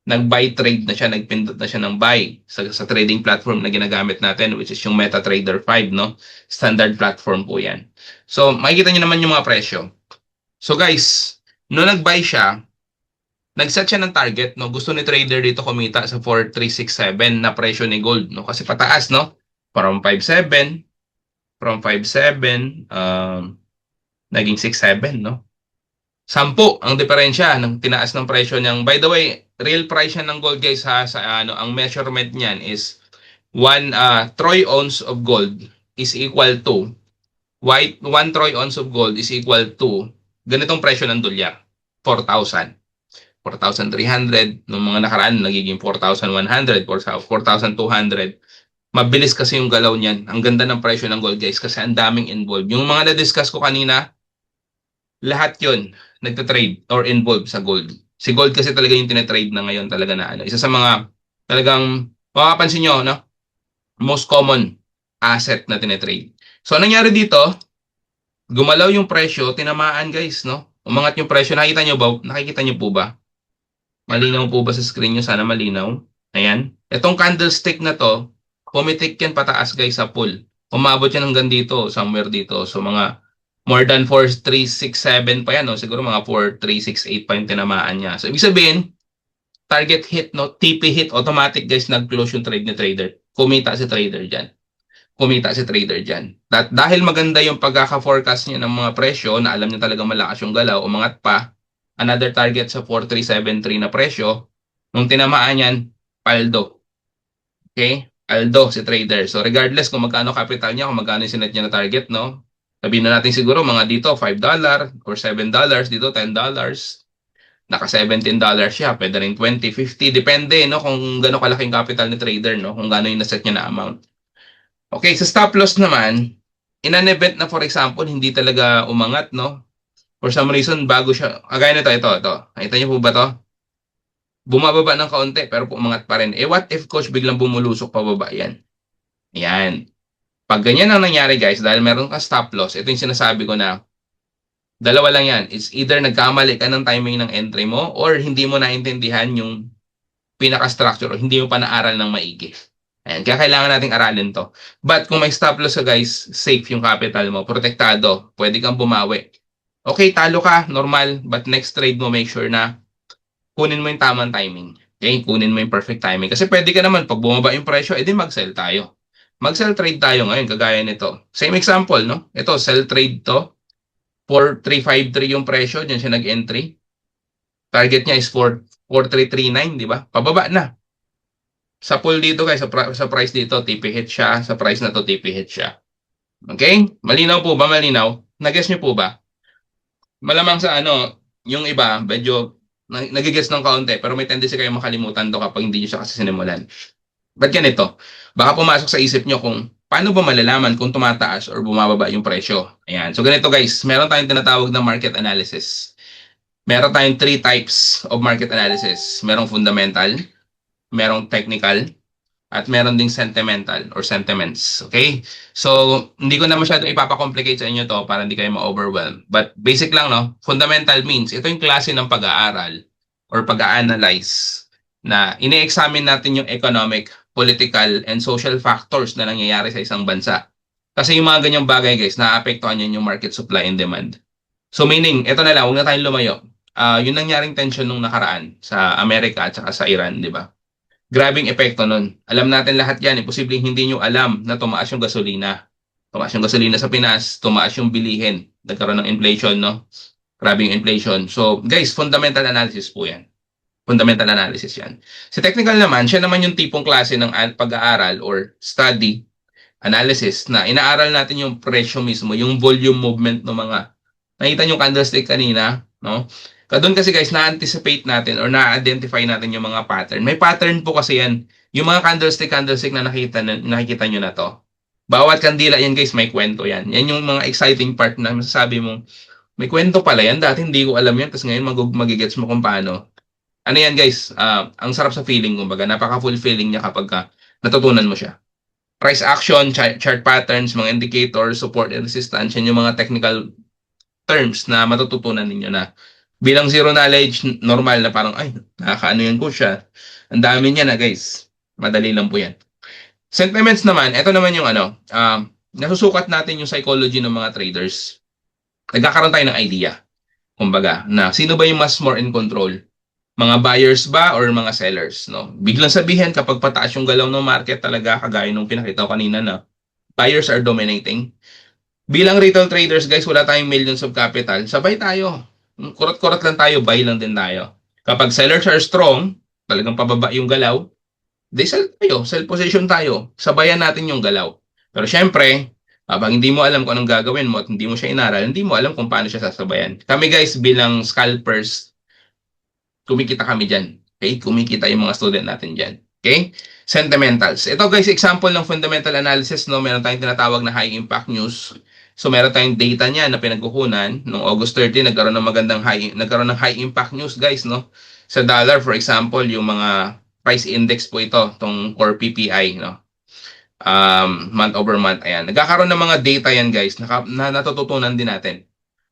Nag-buy trade na siya, nagpindot na siya ng buy sa trading platform na ginagamit natin, which is yung MetaTrader 5, no? Standard platform po yan. So, makikita niyo naman yung mga presyo. So guys, nung nag-buy siya, nag-set siya ng target, no? Gusto ni trader dito kumita sa 4367 na presyo ni gold, no? Kasi pataas, no? From 57, naging 67, no? 10 ang diferensya ng tinaas ng presyo niyang. By the way, real price niya ng gold, guys, ha, ang measurement niyan is 1 troy ounce of gold is equal to 1 troy ounce of gold is equal to ganitong presyo ng dolyar, 4,000. 4,300. Nung mga nakaraan, nagiging 4,100, 4,200. Mabilis kasi yung galaw niyan. Ang ganda ng presyo ng gold, guys, kasi ang daming involved. Yung mga na-discuss ko kanina, lahat yun nagtatrade or involved sa gold. Si gold kasi talaga yung tinatrade na ngayon talaga na isa sa mga talagang makapansin nyo, no? Most common asset na tinatrade. So, anong nangyari dito? Gumalaw yung presyo, tinamaan, guys, no? Umangat yung presyo. Nakita nyo ba? Nakikita nyo po ba? Malinaw po ba sa screen nyo? Sana malinaw. Ayan. Itong candlestick na to, pumitik yan pataas guys sa pull. Umabot yan hanggang dito, somewhere dito. So mga more than 4,367 pa yan. No? Siguro mga 4,368 pa yung tinamaan niya. So ibig sabihin, target hit, no? TP hit, automatic guys, nag-close yung trade ni trader. Kumita si trader dyan. Kumita si trader dyan. Dahil maganda yung pagkaka-forecast niya ng mga presyo na alam niya talaga malakas yung galaw, umangat pa, another target sa 4,373 na presyo, nung tinamaan yan, paldo. Okay? Aldo si trader. So regardless kung magkano capital niya, kung magkano yung sinet niya na target, no? Sabihin na natin siguro mga dito $5 or $7, dito $10. Naka $17 siya, pwede rin 20, 50, depende no kung gaano kalaking capital ni trader no, kung gaano yung naset niya na amount. Okay, sa stop loss naman, in an event na for example, hindi talaga umangat, no? For some reason, bago siya, kagaya nito, ito. Nakita niyo po ba to? Bumababa ng kaunti, pero umangat pa rin. Eh, what if coach biglang bumulusok pababa yan? Yan. Pag ganyan ang nangyari guys, dahil meron kang stop loss, ito yung sinasabi ko na, dalawa lang yan. It's either nagkamali ka ng timing ng entry mo, or hindi mo naintindihan yung pinaka-structure, o hindi mo pa naaral ng maigi. Ayan, kaya kailangan nating aralin to. But kung may stop loss ka guys, safe yung capital mo, protektado, pwede kang bumawi. Okay, talo ka, normal, but next trade mo, make sure na kunin mo yung tamang timing. Okay, kunin mo yung perfect timing. Kasi pwede ka naman, pag bumaba yung presyo, edi mag-sell tayo. Mag-sell trade tayo ngayon, kagaya nito. Same example, no? Ito, sell trade to. 4,353 yung presyo, dyan siya nag-entry. Target niya is 4,339, di ba? Pababa na. Sa pool dito guys, sa price dito, TP hit siya. Sa price na to, TP hit siya. Okay? Malinaw po ba? Malinaw? Nag-guess nyo po ba? Malamang sa ano, yung iba, medyo nagigets ng kaunti, pero may tendency kayo makalimutan to kapag hindi nyo siya kasi sinimulan. Ba't ganito? Baka pumasok sa isip nyo kung paano ba malalaman kung tumataas or bumababa yung presyo. Ayan. So ganito guys, meron tayong tinatawag na market analysis. Meron tayong 3 types of market analysis. Merong fundamental, merong technical, at meron ding sentimental or sentiments. Okay? So, hindi ko na masyado ipapakomplicate sa inyo to para hindi kayo ma-overwhelm. But basic lang, no? Fundamental means, ito yung klase ng pag-aaral or pag-a-analyze na ine-examine natin yung economic, political, and social factors na nangyayari sa isang bansa. Kasi yung mga ganyang bagay, guys, naapektuhan yan yung market supply and demand. So meaning, ito na lang, huwag na tayong lumayo. Yung nangyaring tension nung nakaraan sa Amerika at saka sa Iran, di ba? Grabing epekto nun. Alam natin lahat yan. Posibleng hindi nyo alam na tumaas yung gasolina. Tumaas yung gasolina sa Pinas, tumaas yung bilihin. Nagkaroon ng inflation, no? Grabing inflation. So, guys, fundamental analysis po yan. Fundamental analysis yan. Si technical naman, siya naman yung tipong klase ng pag-aaral or study, analysis, na inaaral natin yung presyo mismo, yung volume movement ng mga, nakita nyo candlestick kanina, no? Doon kasi guys, na-anticipate natin or na-identify natin yung mga pattern. May pattern po kasi yan. Yung mga candlestick na nakikita nyo na to. Bawat kandila yan guys, may kwento yan. Yan yung mga exciting part na masasabi mong, may kwento pala yan. Dati hindi ko alam yan. Tapos ngayon magigets mo kung paano. Ano yan guys, ang sarap sa feeling, kumbaga. Napaka-fulfilling niya kapag natutunan mo siya. Price action, chart patterns, mga indicators, support and resistance, yan yung mga technical terms na matututunan ninyo na bilang zero knowledge, normal na parang, ay, nakakaano yan ko siya. Ang dami niya na guys. Madali lang po yan. Sentiments naman, ito naman yung nasusukat natin yung psychology ng mga traders. Nagkakaroon tayo ng idea. Kumbaga, na sino ba yung mas more in control? Mga buyers ba or mga sellers? No? Biglang sabihin kapag pataas yung galaw ng market talaga, kagaya nung pinakita ko kanina na buyers are dominating. Bilang retail traders guys, wala tayong millions of capital. Sabay tayo. Kurot-kurot lang tayo, buy lang din tayo. Kapag sellers are strong, talagang pababa yung galaw, they sell tayo, sell position tayo. Sabayan natin yung galaw. Pero syempre, habang hindi mo alam kung anong gagawin mo at hindi mo siya inaral, hindi mo alam kung paano siya sasabayan. Kami guys, bilang scalpers, kumikita kami dyan. Okay? Kumikita yung mga student natin dyan. Okay? Sentimentals. Ito guys, example ng fundamental analysis, no? Meron tayong tinatawag na high impact news. So meron tayong data niya na pinagkukunan noong August 30, nagkaroon ng high impact news guys, no. Sa dollar for example, yung mga price index po ito, tong core PPI, no. Month over month, ayan. Nagkakaroon ng mga data yan guys na natututunan din natin.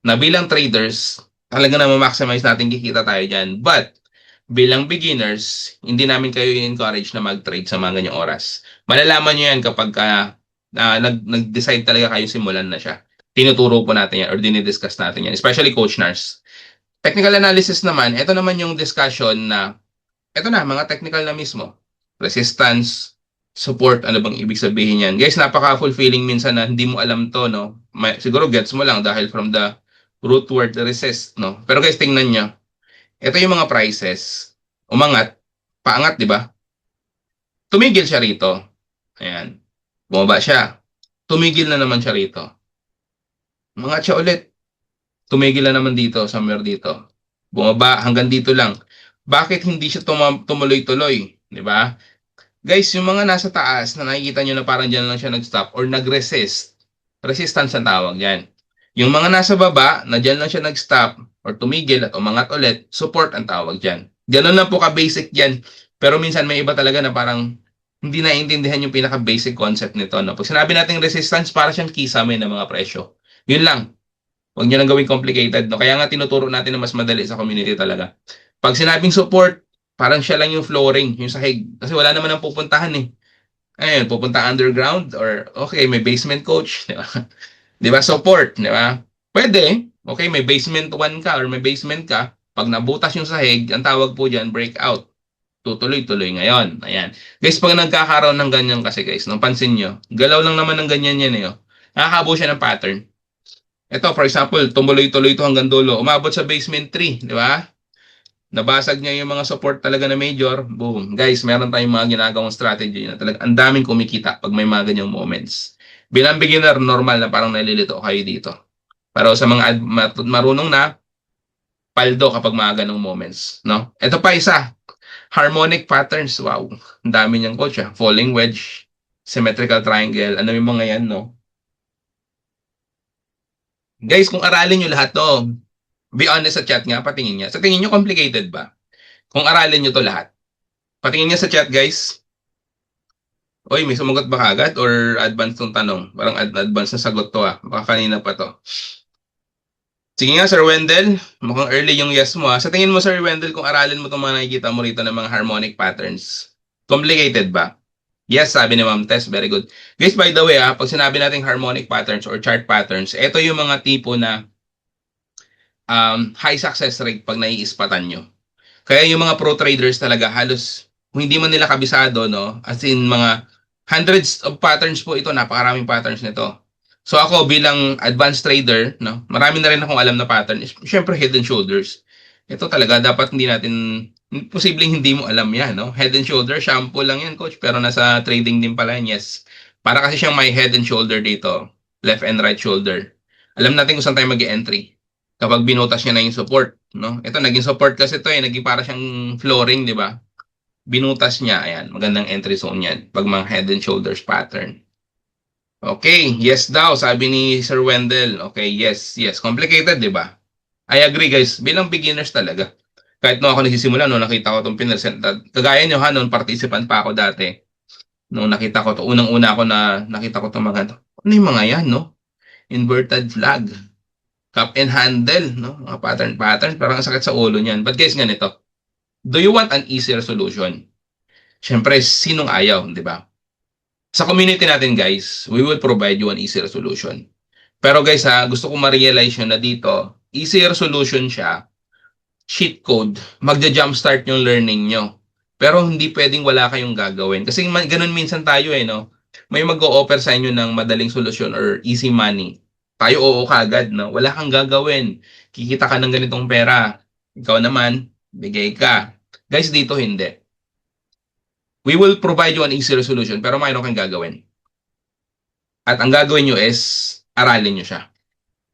Na bilang traders, talaga na ma-maximize natin kikita tayo dyan. But, bilang beginners, hindi namin kayo i-encourage na mag-trade sa mga ganyang oras. Malalaman nyo yan kapag nag-decide talaga kayo simulan na siya. Tinuturo po natin yan or dinidiscuss natin yan. Especially Coach Nars. Technical analysis naman, ito naman yung discussion na, ito na, mga technical na mismo. Resistance, support, ano bang ibig sabihin yan? Guys, napaka-fulfilling minsan na hindi mo alam to, no? Siguro gets mo lang dahil from the root word resist, no? Pero guys, tingnan nyo. Ito yung mga prices. Umangat, paangat, di ba? Tumigil siya rito. Ayan. Bumaba siya. Tumigil na naman siya rito. Umangat siya ulit. Tumigil na naman dito, somewhere dito. Bumaba hanggang dito lang. Bakit hindi siya tumuloy-tuloy? Di ba? Guys, yung mga nasa taas na nakikita nyo na parang dyan lang siya nag-stop or nag-resist, resistance ang tawag yan. Yung mga nasa baba, na dyan lang siya nag-stop or tumigil at umangat ulit, support ang tawag dyan. Ganun lang po ka-basic dyan. Pero minsan may iba talaga na parang hindi naiintindihan yung pinaka-basic concept nito. No? Pag sinabi natin resistance, para siyang kisame ng mga presyo. Yun lang. Huwag nyo nang gawing complicated. No? Kaya nga tinuturo natin na mas madali sa community talaga. Pag sinabing support, parang siya lang yung flooring, yung sahig. Kasi wala naman ang pupuntahan eh. Ayun, pupunta underground or okay, may basement coach. Di ba? Di ba? Support. Di ba? Pwede. Okay, may basement 1 ka or may basement ka. Pag nabutas yung sahig, ang tawag po dyan, breakout. Tutuloy-tuloy ngayon. Ayan. Guys, pag nagkakaroon ng ganyan kasi guys, nung pansin nyo, galaw lang naman ng ganyan yan eh. Oh. Nakakabo siya ng pattern. Ito, for example, tumuloy-tuloy ito hanggang dulo. Umabot sa basement 3, di ba? Nabasag niya yung mga support talaga na major. Boom. Guys, meron tayong mga ginagawang strategy na talaga ang daming kumikita pag may mga ganyang moments. Bilang beginner, normal na parang nalilito kayo dito. Pero sa mga marunong na, paldo kapag mga ganong moments. No? Ito pa isa. Harmonic patterns. Wow. Ang dami niyang coach. Falling wedge, symmetrical triangle. Ano yung mga yan, no? Guys, kung aralin nyo lahat to, be honest sa chat nga, patingin niya. Sa tingin nyo, complicated ba? Kung aralin nyo to lahat. Patingin niya sa chat, guys. Oy, may sumagot ba kagad or advance tong tanong? Parang advance na sagot to ah. Baka kanina pa to. Sige nga, Sir Wendell. Mukhang early yung yes mo ah. Sa tingin mo, Sir Wendell, kung aralin mo itong mga nakikita mo rito ng mga harmonic patterns, complicated ba? Yes, sabi ni Ma'am Tess. Very good. Guys, by the way ah, pag sinabi nating harmonic patterns or chart patterns, ito yung mga tipo na high success rate pag naiispatan nyo. Kaya yung mga pro traders talaga halos kung hindi man nila kabisado, no, as in mga hundreds of patterns po ito, napakaraming patterns nito. So ako bilang advanced trader, no, marami na rin akong alam na pattern. Siyempre head and shoulders. Ito talaga dapat hindi natin posibleng hindi mo alam yan, no? Head and shoulder, shampoo lang yan, coach, pero nasa trading din pala yan, yes. Para kasi siyang may head and shoulder dito, left and right shoulder. Alam natin kung saan tayo mag-entry kapag binutas niya na yung support, no? Ito naging support kasi ito eh, naging para siyang flooring, di ba? Binutas niya, ayan, magandang entry zone yan pag mga head and shoulders pattern. Okay, yes daw, sabi ni Sir Wendell. Okay, yes, yes. Complicated, di ba? I agree guys, bilang beginners talaga. Kahit nung ako nagsisimula, nung nakita ko itong pinesent, kagaya nyo ha, nung participant pa ako dati, nung nakita ko to, unang-una ako na nakita ko itong mga, ano yung mga yan, no? Inverted flag, cup and handle, no? Mga pattern, parang ang sakit sa ulo niyan. But guys, ganito, do you want an easier solution? Siyempre, sinong ayaw, di ba? Sa community natin guys, we will provide you an easier solution. Pero guys ha, gusto ko ma-realize nyo na dito, easier solution siya, cheat code, magja-jumpstart yung learning nyo. Pero hindi pwedeng wala kayong gagawin. Kasi ganun minsan tayo eh, no? May mag-o-offer sa inyo ng madaling solusyon or easy money. Tayo oo kagad, no? Wala kang gagawin. Kikita ka ng ganitong pera. Ikaw naman, bigay ka. Guys, dito hindi. We will provide you an easier solution, pero mayroon kang gagawin. At ang gagawin nyo is, aralin nyo siya.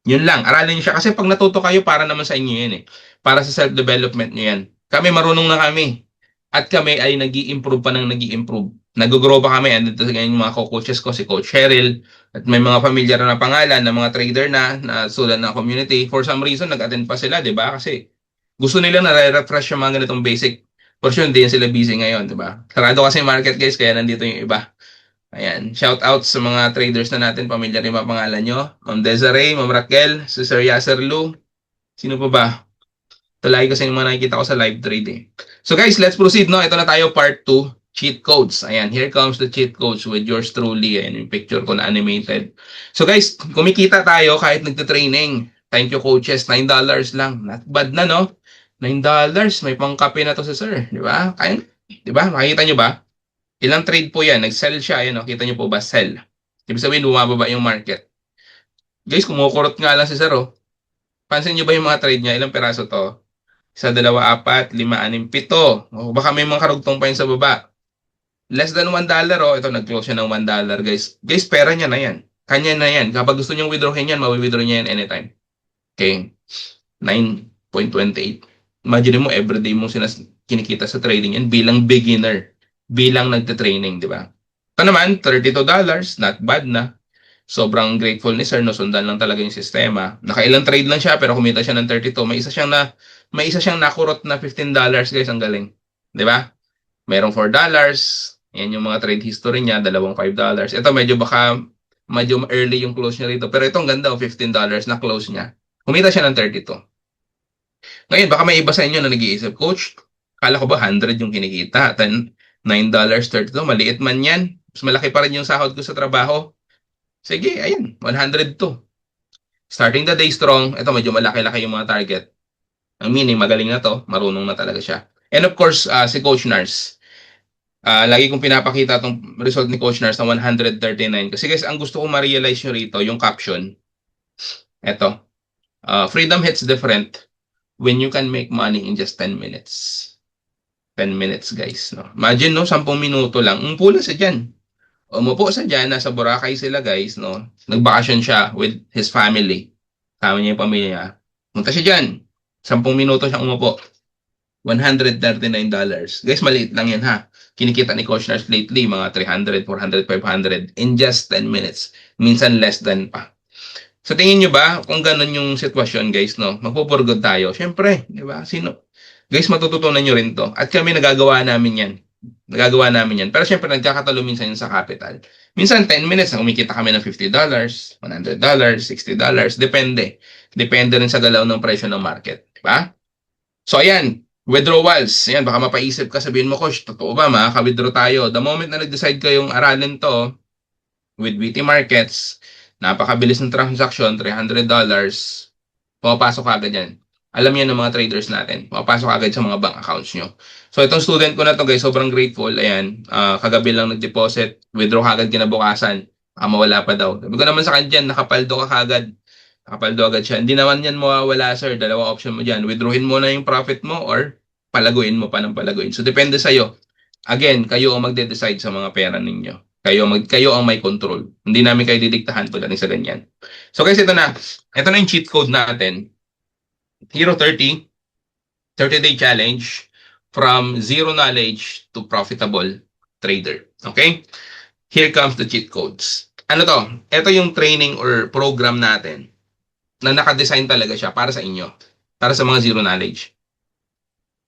Yun lang, aralin nyo siya. Kasi pag natuto kayo, para naman sa inyo yan eh. Para sa self-development nyo yan. Kami, marunong na kami. At kami ay nag-i-improve pa ng nag-i-improve. Nag-grow pa kami. And ito yung mga co-coaches ko, si Coach Cheryl. At may mga familiar na pangalan, na mga trader na sulat ng community. For some reason, nag-attend pa sila, di ba? Kasi gusto nila na re-refresh yung mga ganitong basic. For sure, hindi yan sila busy ngayon, di ba? Sarado kasi market guys, kaya nandito yung iba. Ayan, shout out sa mga traders na natin, pamilyar yung mga pangalan nyo. Ma'am Desiree, Ma'am Raquel, si Sir Yasser Lu. Sino pa ba? Ito lagi kasi yung mga nakikita ko sa live trade eh. So guys, let's proceed, no? Ito na tayo, part 2, cheat codes. Ayan, here comes the cheat codes with yours truly. Ayan, yung picture ko na animated. So guys, kumikita tayo kahit nagte-training. Thank you, coaches. $9 lang. Not bad na, no? $9, may pangkape na to si sir. Di ba? Kaya, di ba? Makikita nyo ba? Ilang trade po yan? Nag-sell siya. Ayan, no? Kita nyo po ba? Sell. Ibig sabihin, bumababa yung market. Guys, kumukurot nga lang si sir, oh. Pansin nyo ba yung mga trade niya? Ilang peraso to? Isa, dalawa, apat, lima, anim, pito. O, baka may mga karugtong pa yun sa baba. Less than $1, oh. Ito, nag-close siya ng $1, guys. Guys, pera niya na yan. Kanya na yan. Kapag gusto niyong withdrawin yan, mawi-withdraw niya yan anytime. Okay. 9.28. Imagine mo, everyday mong kinikita sa trading yan bilang beginner. Bilang nagte-training, di ba? Ito naman, $32. Not bad na. Sobrang grateful ni sir, no? Sundan lang talaga yung sistema. Nakailang trade lang siya, pero kumita siya ng 32. May isa siyang nakurot na $15, guys. Ang galing. Di ba? Merong $4. Yan yung mga trade history niya, dalawang $5. Ito medyo early yung close niya rito. Pero itong ganda, $15 na close niya. Kumita siya ng 32. Ngayon, baka may iba sa inyo na nag-iisip, Coach, kala ko ba 100 yung kinikita? $9.32, maliit man yan. Mas malaki pa rin yung sahod ko sa trabaho. Sige, ayan, 102. Starting the day strong. Ito, medyo malaki-laki yung mga target. Ang meaning, magaling na to. Marunong na talaga siya. And of course, si Coach Nars. Lagi kong pinapakita itong result ni Coach Nars na 139. Kasi guys, ang gusto kong ma-realize nyo rito, yung caption. Ito. Freedom hits different when you can make money in just 10 minutes. 10 minutes, guys. No? Imagine, no? 10 minuto lang. Pula sa dyan. Umupo sa dyan. Nasa Boracay sila, guys. No? Nagbakasyon siya with his family. Kama niya yung pamilya niya. Punta siya dyan. 10 minuto siyang umupo. $139. Guys, maliit lang yan, ha? Kinikita ni Coach Nars lately, mga 300, 400, 500 in just 10 minutes. Minsan less than pa. So tingin nyo ba, kung ganun yung sitwasyon, guys, no? Magpupurgod tayo. Siyempre, di ba? Guys, matututunan nyo rin to. At kami nagagawa namin yan. Pero siyempre, nagkakatalo minsan yun sa capital. Minsan, 10 minutes, umikita kami ng $50, $100, $60. Depende. Depende rin sa galaw ng presyo ng market. Diba? So, ayan. Withdrawals. Ayan, baka mapaisip ka, sabihin mo, Coach, totoo ba, makaka-withdraw tayo? The moment na nag-decide kayong aralin to, with witty markets, napakabilis ng transaction, $300, pumapasok ka agad yan. Alam yan ng mga traders natin. Mapasok agad sa mga bank accounts nyo. So, itong student ko na to, guys, sobrang grateful. Ayan, kagabi lang nag-deposit. Withdraw kagad kinabukasan. Mawala pa daw. Sabi ko naman sa kanya dyan, nakapaldo ka kagad. Nakapaldo agad siya. Hindi naman yan mawawala, sir. Dalawa option mo dyan. Withdrawin mo na yung profit mo or palaguin mo pa ng palaguin. So, depende sa'yo. Again, kayo ang magde-decide sa mga pera ninyo. Kayo ang may control. Hindi namin kayo didiktahan pagdating sa ganyan. So, guys, ito na. Ito na yung cheat code natin. Hero 30, 30-day challenge from zero knowledge to profitable trader. Okay? Here comes the cheat codes. Ano to? Ito yung training or program natin na nakadesign talaga siya para sa inyo. Para sa mga zero knowledge.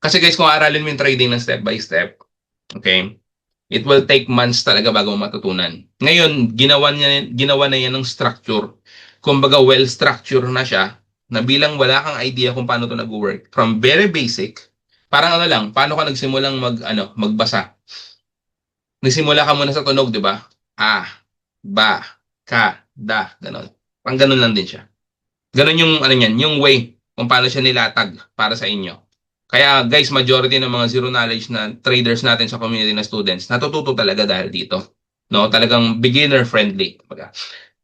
Kasi guys, kung aralin mo yung trading ng step by step, okay, it will take months talaga bago matutunan. Ngayon, ginawa na yan ng structure. Kumbaga, well-structured na siya na bilang wala kang idea kung paano to nag-work. From very basic, parang ano lang, paano ka nagsimulang magbasa. Nagsimula ka muna sa tunog, di ba? A, ba, ka, da, ganon. Pang ganon lang din siya. Ganon yung, yung way kung paano siya nilatag para sa inyo. Kaya guys, majority ng mga zero knowledge na traders natin sa community na students, natututo talaga dahil dito. No, talagang beginner friendly.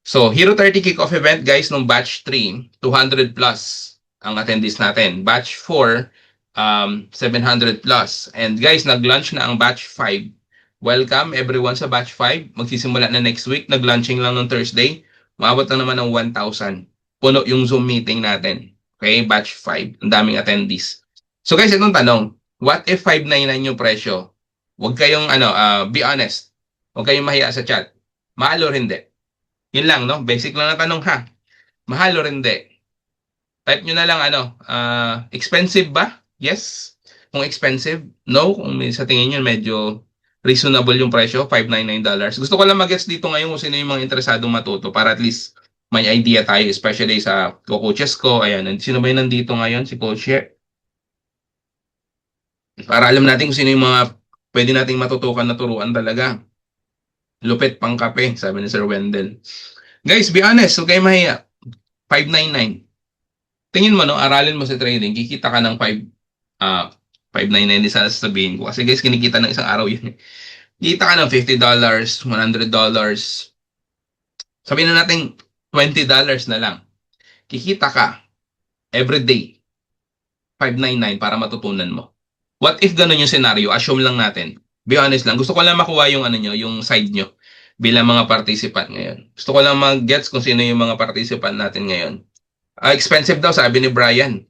So, Hero 30 kickoff event, guys, nung batch 3, 200 plus ang attendees natin. Batch 4, 700 plus. And guys, nag-launch na ang batch 5. Welcome everyone sa batch 5. Magsisimula na next week. Nag-launching lang nung Thursday. Maabot na naman ng 1,000. Puno yung Zoom meeting natin. Okay, batch 5. Ang daming attendees. So guys, itong tanong. What if 599 yung presyo? Huwag kayong, be honest. Huwag kayong mahiya sa chat. Mahal o hindi? Yun lang, no? Basic lang na tanong, ha? Mahal o hindi? Type nyo na lang, expensive ba? Yes. Kung expensive, no. Kung sa tingin nyo, medyo reasonable yung presyo, $599. Gusto ko lang mag-gets dito ngayon kung sino yung mga interesadong matuto para at least may idea tayo, especially sa coaches ko. Ayan, sino ba yung nandito ngayon? Si Coach Para alam natin kung sino yung mga pwede nating matutukan na turuan talaga. Lupit pang kape, sabi ni Sir Wendell. Guys, be honest, huwag kayo mahiya. 599. Tingin mo, no, aralin mo sa trading, kikita ka ng 599 din sa sabihin ko. Kasi guys, kinikita ng isang araw yun. Kita ka ng $50, $100. Sabihin na natin $20 na lang. Kikita ka every day 599 para matutunan mo. What if ganun yung scenario? Assume lang natin. Be honest lang. Gusto ko lang makuha yung ano nyo, yung side nyo bilang mga participant ngayon. Gusto ko lang mag-gets kung sino yung mga participant natin ngayon. Expensive daw, sabi ni Brian.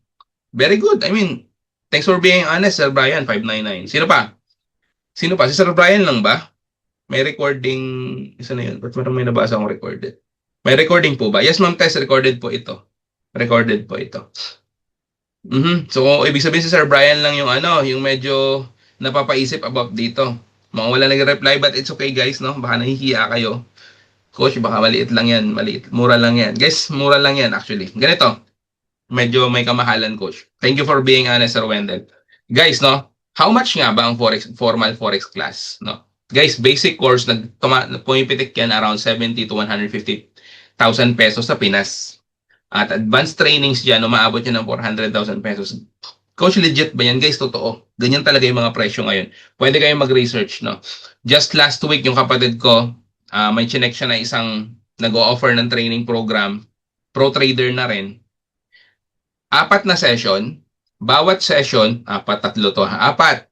Very good. I mean, thanks for being honest, Sir Brian, 599. Sino pa? Sino pa? Si Sir Brian lang ba? May recording, isa na yun. Ba't parang may nabasa akong recorded? May recording po ba? Yes, Ma'am Tess, recorded po ito. Recorded po ito. So, ibig sabihin si Sir Brian lang yung ano, yung medyo napapaisip about dito. Mga wala nag-reply, but it's okay guys, no? Baka nahihiya kayo. Coach, baka maliit lang yan. Maliit. Mura lang yan. Guys, mura lang yan actually. Ganito, medyo may kamahalan, coach. Thank you for being honest, Sir Wendell. Guys, no? How much nga ba ang formal forex class, no? Guys, basic course pumipitik yan around 70 to 150,000 pesos sa Pinas. At advanced trainings dyan, umaabot yan ng 400,000 pesos. Coach, legit ba yan? Guys, totoo. Ganyan talaga yung mga presyo ngayon. Pwede kayong mag-research, no? Just last week, yung kapatid ko, may chinek siya na isang nag-o-offer ng training program. Pro trader na rin. 4 na session. Bawat session, 4, 3 to, 4.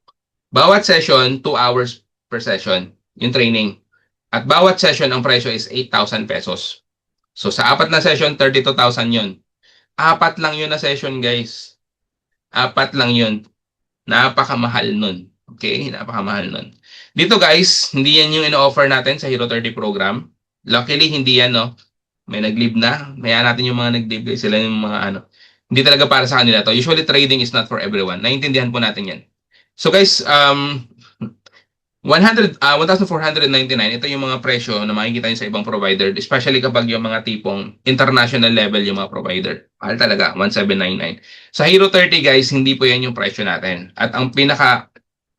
Bawat session, 2 hours per session, yung training. At bawat session, ang presyo is 8,000 pesos. So, sa 4 na session, 32,000 yun. 4 lang yun na session, guys. 4 lang yun. Napakamahal nun. Okay? Napakamahal nun. Dito, guys, hindi yan yung ino-offer natin sa Hero 30 program. Luckily, hindi yan, no? May nag-leave na. Maya natin yung mga nag-leave, guys. Sila yung mga ano. Hindi talaga para sa kanila to. Usually, trading is not for everyone. Naintindihan po natin yan. So, guys, 1,499, ito yung mga presyo na makikita nyo sa ibang provider, especially kapag yung mga tipong international level yung mga provider. Mahal talaga, 1,799. Sa Hero 30 guys, hindi po yan yung presyo natin. At ang pinaka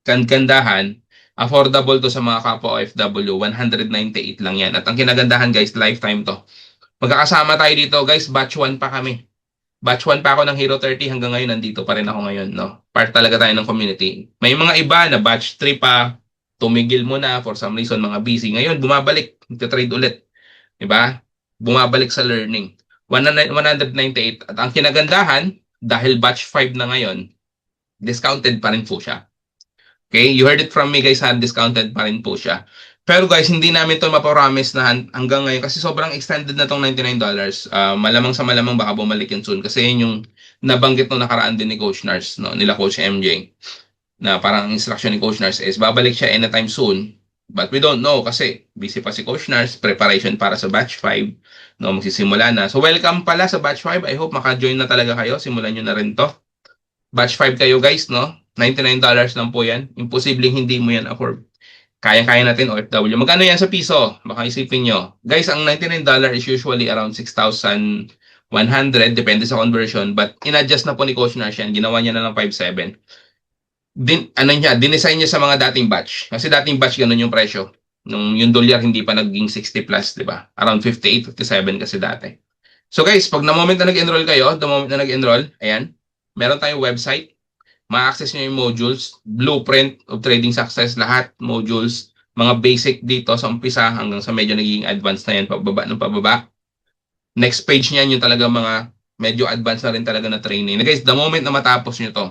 kandahan, affordable to sa mga kapwa OFW, 198 lang yan. At ang kinagandahan guys, lifetime to. Magkakasama tayo dito guys, batch 1 pa kami. Batch 1 pa ako ng Hero 30 hanggang ngayon, nandito pa rin ako ngayon. No? Part talaga tayo ng community. May mga iba na batch 3 pa, tumigil muna for some reason, mga busy. Ngayon, bumabalik, nagtatrade ulit. Diba? Bumabalik sa learning. 198. At ang kinagandahan, dahil batch 5 na ngayon, discounted pa rin po siya. Okay? You heard it from me guys, discounted pa rin po siya. Pero guys, hindi namin to mapromise na hanggang ngayon kasi sobrang extended na tong $99. Malamang sa malamang baka bumalik yun soon kasi yun yung nabanggit no nakaraan din ni Coach Nars, no, nila Coach MJ. Na parang instruction ni Coach Nars is babalik siya anytime soon. But we don't know kasi busy pa si Coach Nars, preparation para sa batch 5, no, magsisimula na. So welcome pala sa batch 5. I hope maka-join na talaga kayo. Simulan nyo na rin to. Batch 5 kayo guys, no? $99 lang po yan. Imposibleng hindi mo yan afford. Kaya-kaya natin OFW. Magkano yan sa piso? Baka isipin nyo. Guys, ang $99 is usually around 6,100. Depende sa conversion. But in-adjust na po ni Coach Nars yan. Ginawa niya na lang 5,700. Dinesign niya sa mga dating batch. Kasi dating batch ganun yung presyo. Nung yung dolyar hindi pa naging 60 plus, di ba? Around 58, 57 kasi dati. So guys, pag na moment na nag-enroll kayo, the moment na nag-enroll, ayan, meron tayong website. Ma-access nyo yung modules, blueprint of trading success, lahat modules, mga basic dito sa umpisa hanggang sa medyo naging advanced na yan, pababa ng pababa. Next page niyan yung talaga mga medyo advanced na rin talaga na training. Na guys, the moment na matapos nyo to,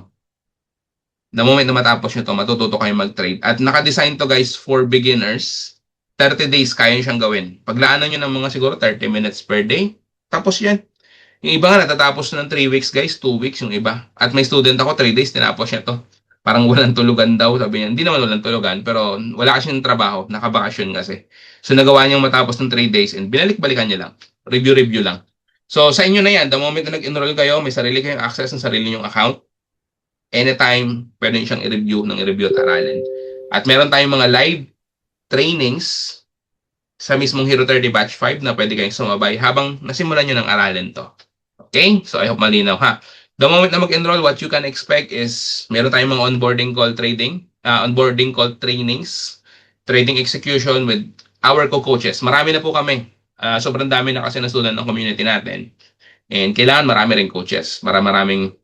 matututo kayo mag-trade. At naka-design to guys for beginners. 30 days kaya siyang gawin. Paglaanan nyo ng mga siguro 30 minutes per day. Tapos yan. Yung iba nga natatapos ng 3 weeks guys, 2 weeks yung iba. At may student ako, 3 days, tinapos niya to. Parang walang tulugan daw, sabi niya. Hindi naman walang tulugan, pero wala kasi ng trabaho, nakabakasyon kasi. So nagawa niyang matapos ng 3 days and binalik-balikan niya lang. Review lang. So sa inyo na yan, the moment na nag-enroll kayo, may sarili kayong access ng sarili niyong account. Anytime, pwede siyang i-review at aralin. At meron tayong mga live trainings sa mismong Hero 30 Batch 5 na pwede kayong sumabay habang nasimulan nyo ng aralin to. Okay? So I hope malinaw ha. The moment na mag-enroll, what you can expect is meron tayong mga onboarding call trainings, trading execution with our co-coaches. Marami na po kami. Sobrang dami na kasi na student ng community natin. And kailangan marami rin coaches para maraming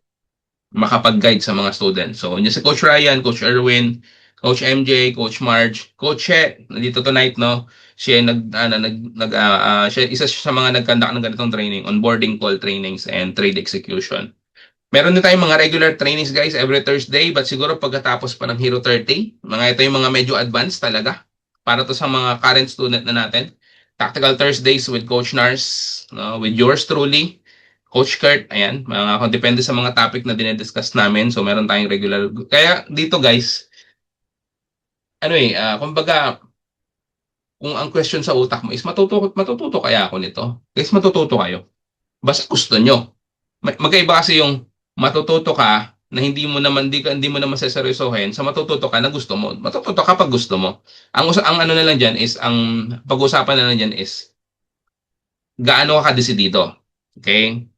makapag-guide sa mga students. So, yun si Coach Ryan, Coach Erwin, Coach MJ, Coach Marge, Coach Che, nandito tonight, no? Siya siya isa siya sa mga nag-conduct ng ganitong training, onboarding call trainings and trade execution. Meron din tayong mga regular trainings guys every Thursday, but siguro pagkatapos pa ng Hero 30, ito yung mga medyo advanced talaga para to sa mga current student na natin. Tactical Thursdays with Coach Nars, no? With yours truly, Coach Kurt, ayan, depende sa mga topic na dinediscuss namin. So, meron tayong regular. Kaya dito guys, kumbaga, kung ang question sa utak mo is matututo kaya ako nito? Guys, matututo kayo. Basta gusto nyo. Magkaiba kasi yung matututo ka na hindi mo naman seseryosohin sa matututo ka na gusto mo. Matututo ka pag gusto mo. Ang ano na lang diyan is ang pag-usapan na lang diyan is gaano ka kadesidido. Okay?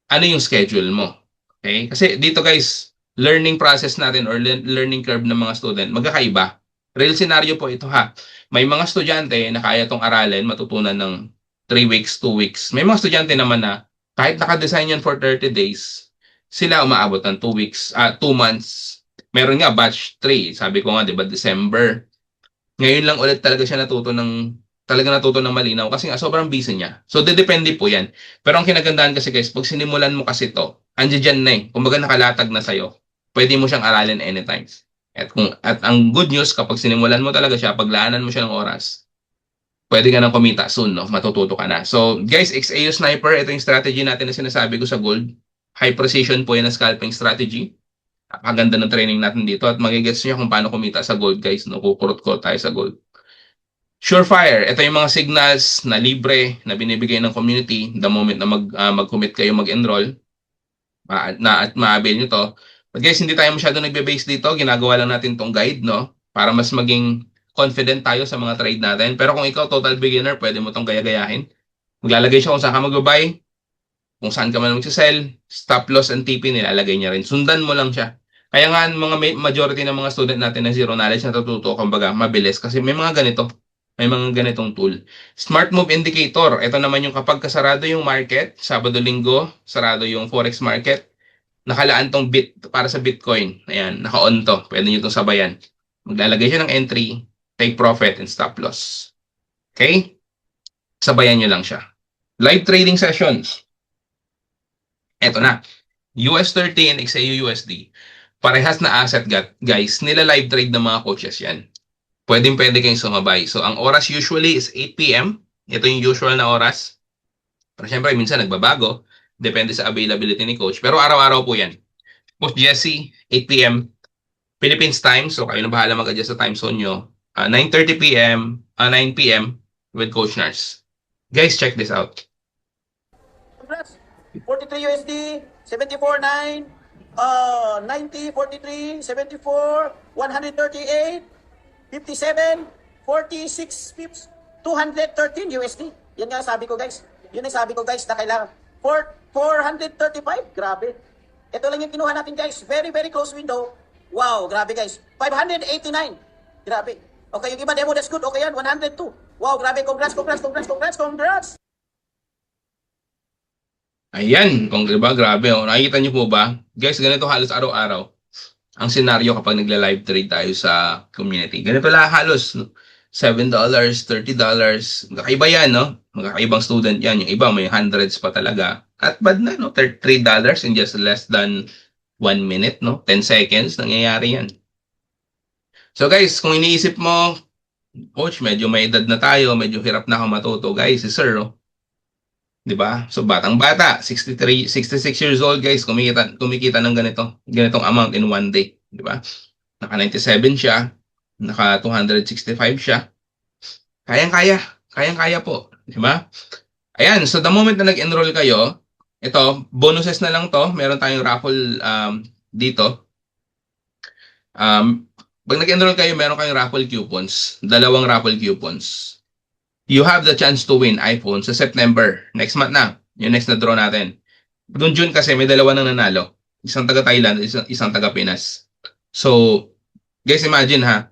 Ano yung schedule mo? Okay? Kasi dito guys, learning process natin or learning curve ng mga student magkakaiba. Real scenario po ito ha. May mga estudyante na kaya tong aralin, matutunan ng 3 weeks, 2 weeks. May mga estudyante naman na kahit naka-design yan for 30 days, sila umaabot ng 2 weeks, 2 months. Meron nga batch 3, sabi ko nga, 'di ba, December. Ngayon lang ulit talaga siya natuto ng malinaw kasi nga sobrang busy niya. So, depende po yan. Pero ang kinagandaan kasi guys, pag sinimulan mo kasi to, andiyan na eh. Kumbaga nakalatag na sa'yo. Pwede mo siyang aralin anytime. At ang good news, kapag sinimulan mo talaga siya, paglaanan mo siya ng oras, pwede ka nang kumita soon, no? Matututo ka na. So, guys, XAU Sniper, ito yung strategy natin na sinasabi ko sa gold. High precision po yan na scalping strategy. Napakaganda ng training natin dito at magigets niyo kung paano kumita sa gold, guys. No? Kukurot-kurot tayo sa gold. Surefire, ito yung mga signals na libre na binibigay ng community the moment na mag-commit kayo mag-enroll at ma-avail nyo to. But guys, hindi tayo masyado nagbe-base dito. Ginagawa lang natin tong guide, no? Para mas maging confident tayo sa mga trade natin. Pero kung ikaw total beginner, pwede mo tong gaya-gayahin. Maglalagay siya kung saan ka mag-buy, kung saan ka man mag-sell, stop loss and TP nilalagay niya rin. Sundan mo lang siya. Kaya nga mga majority ng mga student natin na zero knowledge natututo, kumbaga mabilis kasi may mga ganito. May mga ganitong tool. Smart Move Indicator. Ito naman yung kapag kasarado yung market, Sabado-Linggo, sarado yung Forex market, nakalaan tong para sa Bitcoin. Ayan, naka-on to. Pwede nyo itong sabayan. Maglalagay siya ng entry, take profit, and stop loss. Okay? Sabayan nyo lang siya. Live trading sessions. Ito na. US30 and XAU USD. Parehas na asset guys. Nila live trade ng mga coaches yan. Pwede kayong sumabay. So, ang oras usually is 8 p.m. Ito yung usual na oras. Pero syempre, minsan nagbabago. Depende sa availability ni coach. Pero araw-araw po yan. Coach Jesse, 8 p.m. Philippines time. So, kayo na bahala mag-adjust sa time zone nyo. 9:30 p.m. 9 p.m. with Coach Nars. Guys, check this out. 43 USD, 74.9, 90, 43, 74, 138, 57, 46 pips, 213 USD. Yan nga sabi ko guys. Yun ang sabi ko guys na kailangan. 435, grabe. Ito lang yung kinuha natin guys. Very, very close window. Wow, grabe guys. 589. Grabe. Okay, yung iba demo, that's good. Okay yan, 102. Wow, grabe. Congrats. Ayan, kung diba, grabe. Oh. Nakikita niyo po ba? Guys, ganito halos araw-araw ang senaryo kapag nagla-live trade tayo sa community. Ganito lang halos, no? $7, $30. Magkakaiba yan, no? Magkakaibang student yan. Yung iba may hundreds pa talaga. At bad na, no? $3 in just less than 1 minute, no? 10 seconds, nangyayari yan. So guys, kung iniisip mo, coach, medyo may edad na tayo, medyo hirap na ako matuto. Guys, si sir, oh. 'Di ba? So batang-bata, 66 years old guys, kumikita ng ganitong amount in one day, 'di ba? Naka 97 siya, naka 265 siya. Kayang-kaya po, 'di ba? Ayan, so the moment na nag-enroll kayo, ito, bonuses na lang 'to. Meron tayong raffle dito. Pag nag-enroll kayo, meron kayong raffle coupons, 2 raffle coupons. You have the chance to win iPhone sa September. Next month na. Yung next na draw natin. Noong June kasi may dalawa nang nanalo. Isang taga Thailand, isang taga Pinas. So, guys, imagine ha,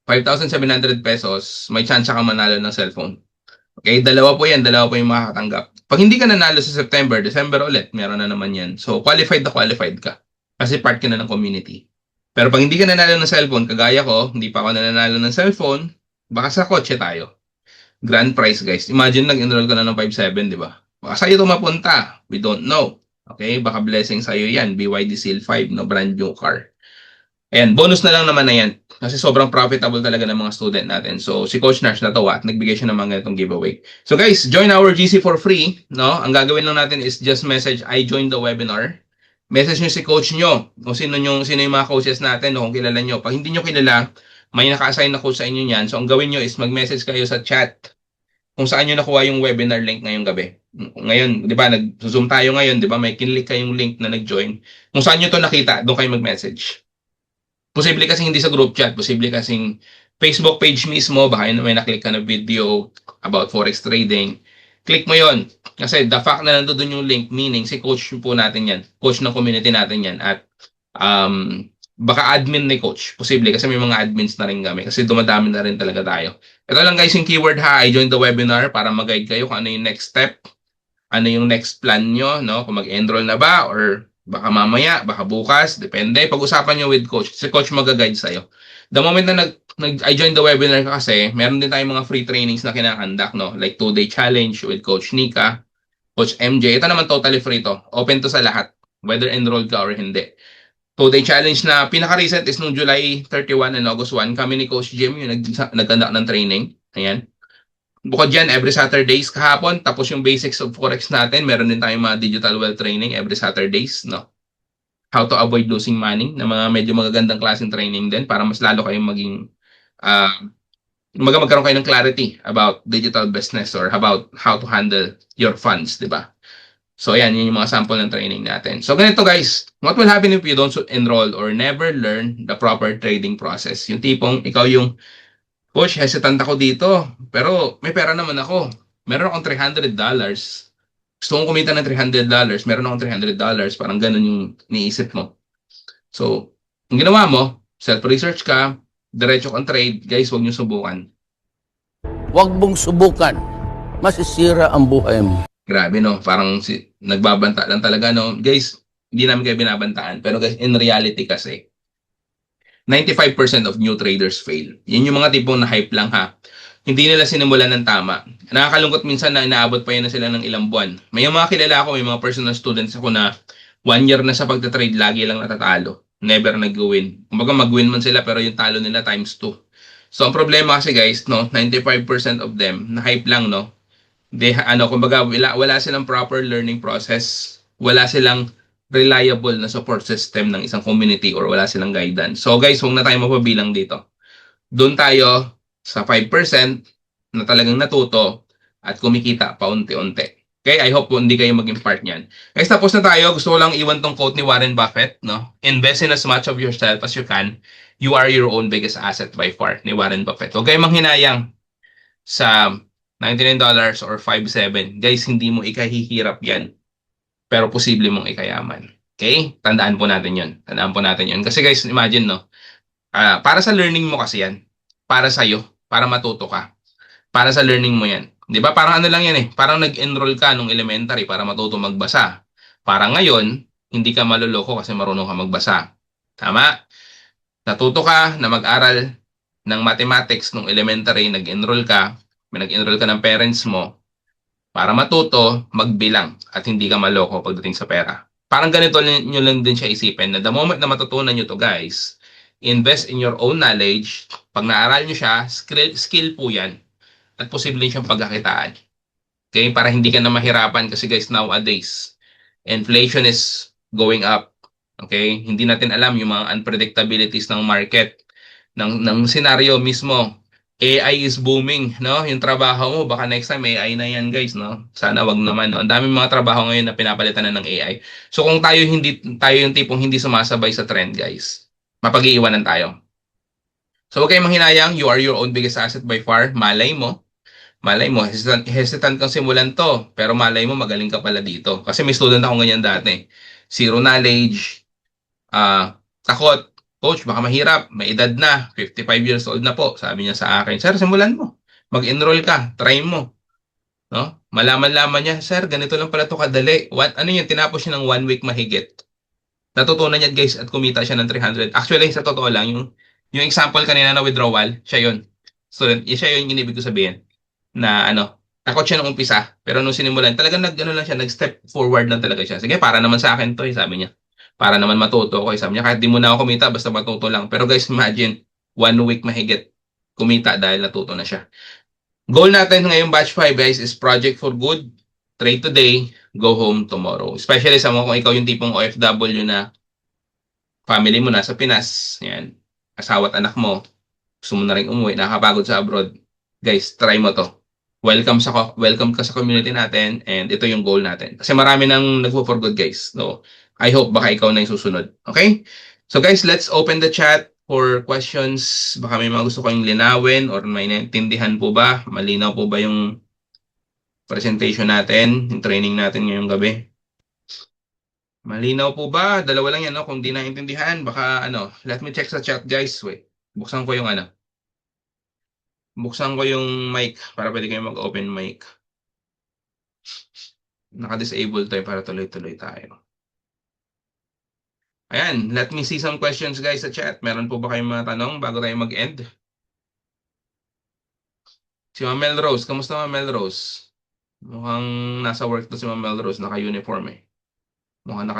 5,700 pesos, may chance ka manalo ng cellphone. Okay, dalawa po yung makakatanggap. Pag hindi ka nanalo sa September, December ulit, meron na naman yan. So, qualified na qualified ka. Kasi part ka na ng community. Pero pag hindi ka nanalo ng cellphone, kagaya ko, hindi pa ako nanalo ng cellphone, baka sa kotse tayo. Grand prize, guys. Imagine nag-enroll ka na ng 5,700, di ba? Baka sa'yo ito mapunta. We don't know. Okay, baka blessing sa'yo yan. BYD Seal 5, no, brand new car. Ayan, bonus na lang naman na yan. Kasi sobrang profitable talaga ng mga student natin. So, si Coach Nash natawa at nagbigay siya ng mga ganitong giveaway. So guys, join our GC for free. No? Ang gagawin lang natin is just message, I joined the webinar. Message nyo si coach nyo. Kung sino yung mga coaches natin, no? Kung kilala nyo. Pag hindi nyo kilala, may naka-assign na coach sa inyo yan. So, ang gawin nyo is mag-message kayo sa chat kung saan nyo nakuha yung webinar link ngayong gabi. Ngayon, di ba, nag-zoom tayo ngayon, di ba, may kinlik kayong link na nag-join. Kung saan nyo to nakita, doon kayo mag-message. Posible kasing hindi sa group chat, posible kasing Facebook page mismo, baka may naklik ka na video about forex trading. Click mo yon. Kasi the fact na nandoon yung link, meaning si coach po natin yan, coach ng community natin yan, at baka admin ni coach. Posible kasi may mga admins na rin kami kasi dumadami na rin talaga tayo. Ito lang guys yung keyword ha, I joined the webinar para mag-guide kayo kung ano yung next step, ano yung next plan nyo, no? Kung mag-enroll na ba or baka mamaya, baka bukas, depende. Pag-usapan nyo with coach. Si coach mag-guide sa'yo. The moment na I joined the webinar kasi, meron din tayong mga free trainings na kinakandak, no? Like 2-day challenge with Coach Nika, Coach MJ. Ito naman totally free to. Open to sa lahat. Whether enrolled ka or hindi. 2-day challenge na pinaka-recent is nung July 31 and August 1. Kami ni Coach Jim yung nagkandak ng training. Ayan. Bukod dyan, every Saturdays kahapon, tapos yung basics of Forex natin, meron din tayong mga digital wealth training every Saturdays, no? How to avoid losing money, na mga medyo magagandang klaseng training din para mas lalo kayong maging, magkaroon kayo ng clarity about digital business or about how to handle your funds, di ba? So, ayan, yun yung mga sample ng training natin. So, ganito guys, what will happen if you don't enroll or never learn the proper trading process? Yung tipong, ikaw yung Coach, hesitant ako dito. Pero may pera naman ako. Meron akong $300. Gusto kong kumita ng $300. Meron akong $300. Parang ganun yung niisip mo. So, ang ginawa mo, self-research ka, diretso kang trade. Guys, huwag niyo subukan. Huwag mong subukan. Masisira ang buhay mo. Grabe, no? Parang nagbabanta lang talaga, no? Guys, hindi namin kayo binabantaan. Pero guys, in reality kasi, 95% of new traders fail. Yun yung mga tipong na-hype lang ha. Hindi nila sinimulan ng tama. Nakakalungkot minsan na inaabot pa yun na sila ng ilang buwan. May mga kilala ako, may mga personal students ako na 1 year na sa pagtatrade, lagi lang natatalo. Never nag-win. Kumbaga mag-win man sila pero yung talo nila times 2. So ang problema kasi guys, no, 95% of them, na-hype lang, no. Kumbaga wala silang proper learning process. Wala silang reliable na support system ng isang community or wala silang guidance. So guys, huwag na tayo mapabilang dito. Doon tayo sa 5% na talagang natuto at kumikita paunti-unti. Okay, I hope hindi kayo maging part niyan. Guys, tapos na tayo. Gusto ko lang iwan tong quote ni Warren Buffett, no? Invest in as much of yourself as you can. You are your own biggest asset by far, ni Warren Buffett. Huwag kayong manghinayang sa $99 or 5.7. Guys, hindi mo ikahihirap yan. Pero posible mong ikayaman. Okay? Tandaan po natin yun. Tandaan po natin yun. Kasi guys, imagine, no? Para sa learning mo kasi yan. Para sa'yo. Para matuto ka. Para sa learning mo yan. Di ba? Parang ano lang yan eh. Parang nag-enroll ka nung elementary para matuto magbasa. Para ngayon, hindi ka maluloko kasi marunong ka magbasa. Tama? Natuto ka na mag-aral ng mathematics nung elementary, nag-enroll ka, may nag-enroll ka ng parents mo, para matuto, magbilang at hindi ka maloko pagdating sa pera. Parang ganito nyo lang din siya isipin na the moment na matutunan nyo to guys, invest in your own knowledge. Pag naaral nyo siya, skill po yan. At posible siyang pagkakitaan. Okay? Para hindi ka na mahirapan kasi guys, nowadays, inflation is going up. Okay? Hindi natin alam yung mga unpredictabilities ng market, ng scenario mismo. AI is booming, no? Yung trabaho mo, baka next time AI na yan, guys, no? Sana wag naman, no? Ang daming mga trabaho ngayon na pinapalitan na ng AI. So kung tayo yung tipong hindi sumasabay sa trend, guys, mapag-iiwanan tayo. So huwag kayong manghinayang, you are your own biggest asset by far. Malay mo, Malay mo, hesitant kang simulan to, pero malay mo magaling ka pala dito. Kasi may student ako ganyan dati. Zero knowledge, takot. Coach, baka mahirap. May edad na. 55 years old na po. Sabi niya sa akin, Sir, simulan mo. Mag-enroll ka. Try mo. No? Malaman-laman niya, Sir, ganito lang pala to kadali. Ano yun, tinapos niya ng 1 week mahigit. Natutunan niya guys at kumita siya ng 300. Actually, sa totoo lang, yung example kanina na withdrawal, siya yun. Student, siya yun yung inibig ko sabihin. Na ano, takot siya nung umpisa. Pero nung sinimulan, talagang ano lang siya, nag-step forward lang talaga siya. Sige, para naman sa akin to, sabi niya. Para naman matuto ko, sabi niya. Kahit di mo na ako kumita, basta matuto lang. Pero guys, imagine, 1 week mahigit kumita dahil natuto na siya. Goal natin ngayong batch 5 guys is project for good, trade today, go home tomorrow. Especially sa mga kung ikaw yung tipong OFW na family mo nasa Pinas, yan, asawa at anak mo, gusto mo na rin umuwi, nakakapagod sa abroad, guys, try mo to. Welcome ka sa community natin and ito yung goal natin. Kasi marami nang nagpo-for good guys. So, I hope baka ikaw na yung susunod. Okay? So guys, let's open the chat for questions. Baka may mga gusto kayong linawin or may naintindihan po ba? Malinaw po ba yung presentation natin, yung training natin ngayong gabi? Malinaw po ba? Dalawa lang yan, no? Kung di naintindihan, baka let me check sa chat guys. Wait, buksan ko yung Buksan ko yung mic para pwede kayo mag-open mic. Naka-disable tayo para tuloy-tuloy tayo. Ayan, let me see some questions guys sa chat. Meron po ba kayong mga tanong bago tayo mag-end? Si Ma'am Melrose, kamusta Ma'am Melrose? Mukhang nasa work to si Ma'am Melrose, naka-uniform eh. Mukhang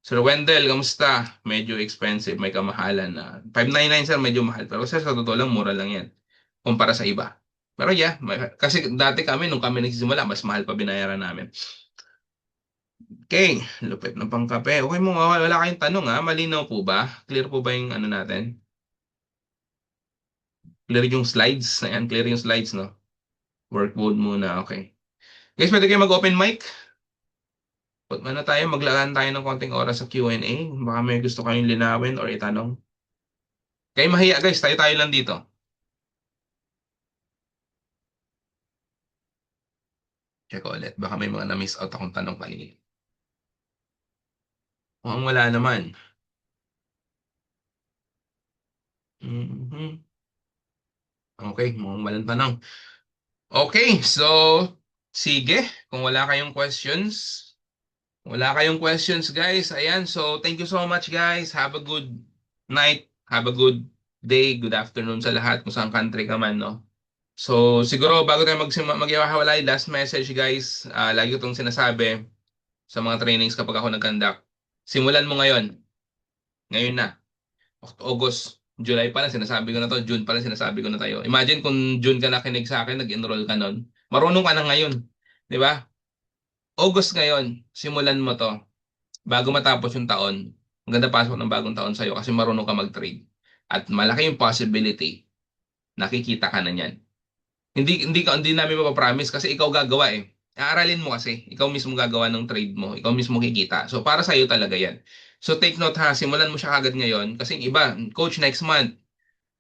Sir Wendell, kamusta? Medyo expensive, may kamahalan na. 599 sir, medyo mahal. Pero sir, sa totoo lang, mura lang yan. Kumpara sa iba. Pero yeah, kasi dati kami, nung kami nagsisimula, mas mahal pa binayaran namin. Okay, lupit ng pangkape. Okay mo, wala kayong tanong ha? Malinaw po ba? Clear po ba yung natin? Clear yung slides? Ayan, clear yung slides, no? Work mode muna, okay. Guys, pwede kayo mag-open mic? Maglaan tayo ng konting oras sa Q&A. Baka may gusto kayong linawin or itanong. Kayo mahiya guys, tayo-tayo lang dito. Check ulit, baka may mga na-miss out akong tanong kanina. Mukhang wala naman. Okay, mukhang walang tanong. Okay, so sige, kung wala kayong questions, guys. Ayan, so thank you so much guys. Have a good night, have a good day, good afternoon sa lahat kung saan country ka man, no? So siguro bago tayo mag-iwalay, last message guys, lagi ko itong sinasabi sa mga trainings kapag ako nag-conduct. Simulan mo ngayon. Ngayon na. August, July pa lang sinasabi ko na to, June pa lang sinasabi ko na tayo. Imagine kung June ka nakinig sa akin, nag-enroll ka nun. Marunong ka na ngayon. Di ba? August ngayon, simulan mo to. Bago matapos yung taon, maganda pasok ng bagong taon sa'yo kasi marunong ka mag-trade. At malaki yung possibility, nakikita ka na niyan. Hindi namin mapapromise kasi ikaw gagawa eh. Aaralin mo kasi, ikaw mismo gagawa ng trade mo, ikaw mismo kikita. So para sa iyo talaga 'yan. So take note ha, simulan mo siya kagad ngayon kasi yung iba, coach next month.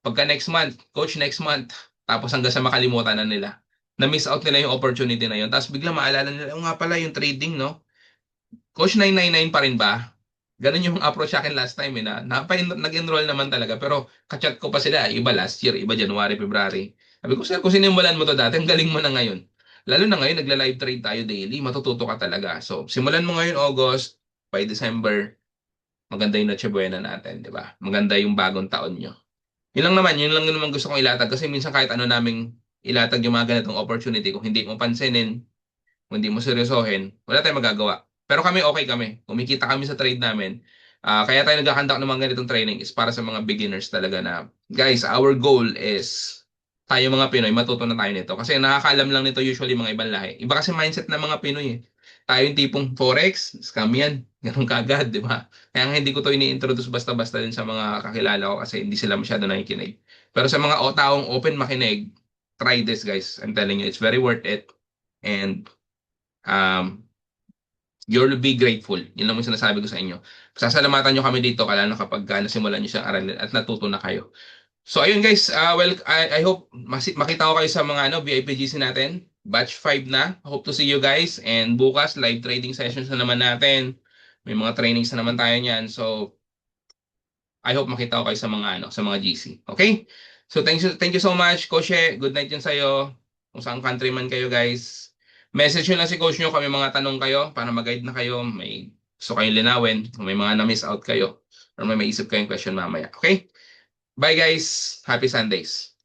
Pagka next month, coach next month, tapos hanggang sa makalimutan na nila. Na-miss out nila yung opportunity na yun. Tapos bigla maalala nila, nga pala yung trading, no? Coach 999 pa rin ba? Ganun yung approach sa akin last time nag-enroll naman talaga pero kachat ko pa sila iba last year, iba January, February. Sabi ko sir, kung sinimulan mo to dati, ang galing mo na ngayon. Lalo na ngayon, nagla-live trade tayo daily, matututo ka talaga. So, simulan mo ngayon August, by December, maganda yung Noche Buena natin, di ba? Maganda yung bagong taon nyo. Yun lang naman gusto kong ilatag kasi minsan kahit ano naming ilatag yung mga ganitong opportunity, kung hindi mo pansinin, kung hindi mo seryosohin, wala tayong magagawa. Pero kami okay kami. Kumikita kami sa trade namin. Kaya tayo nagkakandak ng mga ganitong training is para sa mga beginners talaga na, guys, our goal is tayo mga Pinoy, matuto na tayo nito. Kasi nakakaalam lang nito usually mga ibang lahi. Iba kasi mindset ng mga Pinoy eh. Tayo yung tipong forex, scam yan. Ganun kagad, di ba? Kaya hindi ko to ini-introduce basta-basta din sa mga kakilala ko kasi hindi sila masyado nakikinig. Pero sa mga taong open makinig, try this guys. I'm telling you, it's very worth it. And you'll be grateful. Yun lang yung sinasabi ko sa inyo. Sasalamatan nyo kami dito, kala na kapag nasimulan nyo siyang aralin at natuto na kayo. So ayun guys, well I hope makita ko kayo sa mga VIP GC natin. Batch 5 na. Hope to see you guys, and bukas live trading sessions na naman natin. May mga trainings na naman tayo niyan. So I hope makita ko kayo sa mga sa mga GC. Okay? So thank you so much, Coach. Good night din sa iyo. Kung saan country man kayo, guys. Message nyo lang si Coach nyo kung may mga tanong kayo para mag-guide na kayo. May gusto kayong linawin. Kung may mga na-miss out kayo or may maisip kayong question mamaya. Okay? Bye guys. Happy Sundays.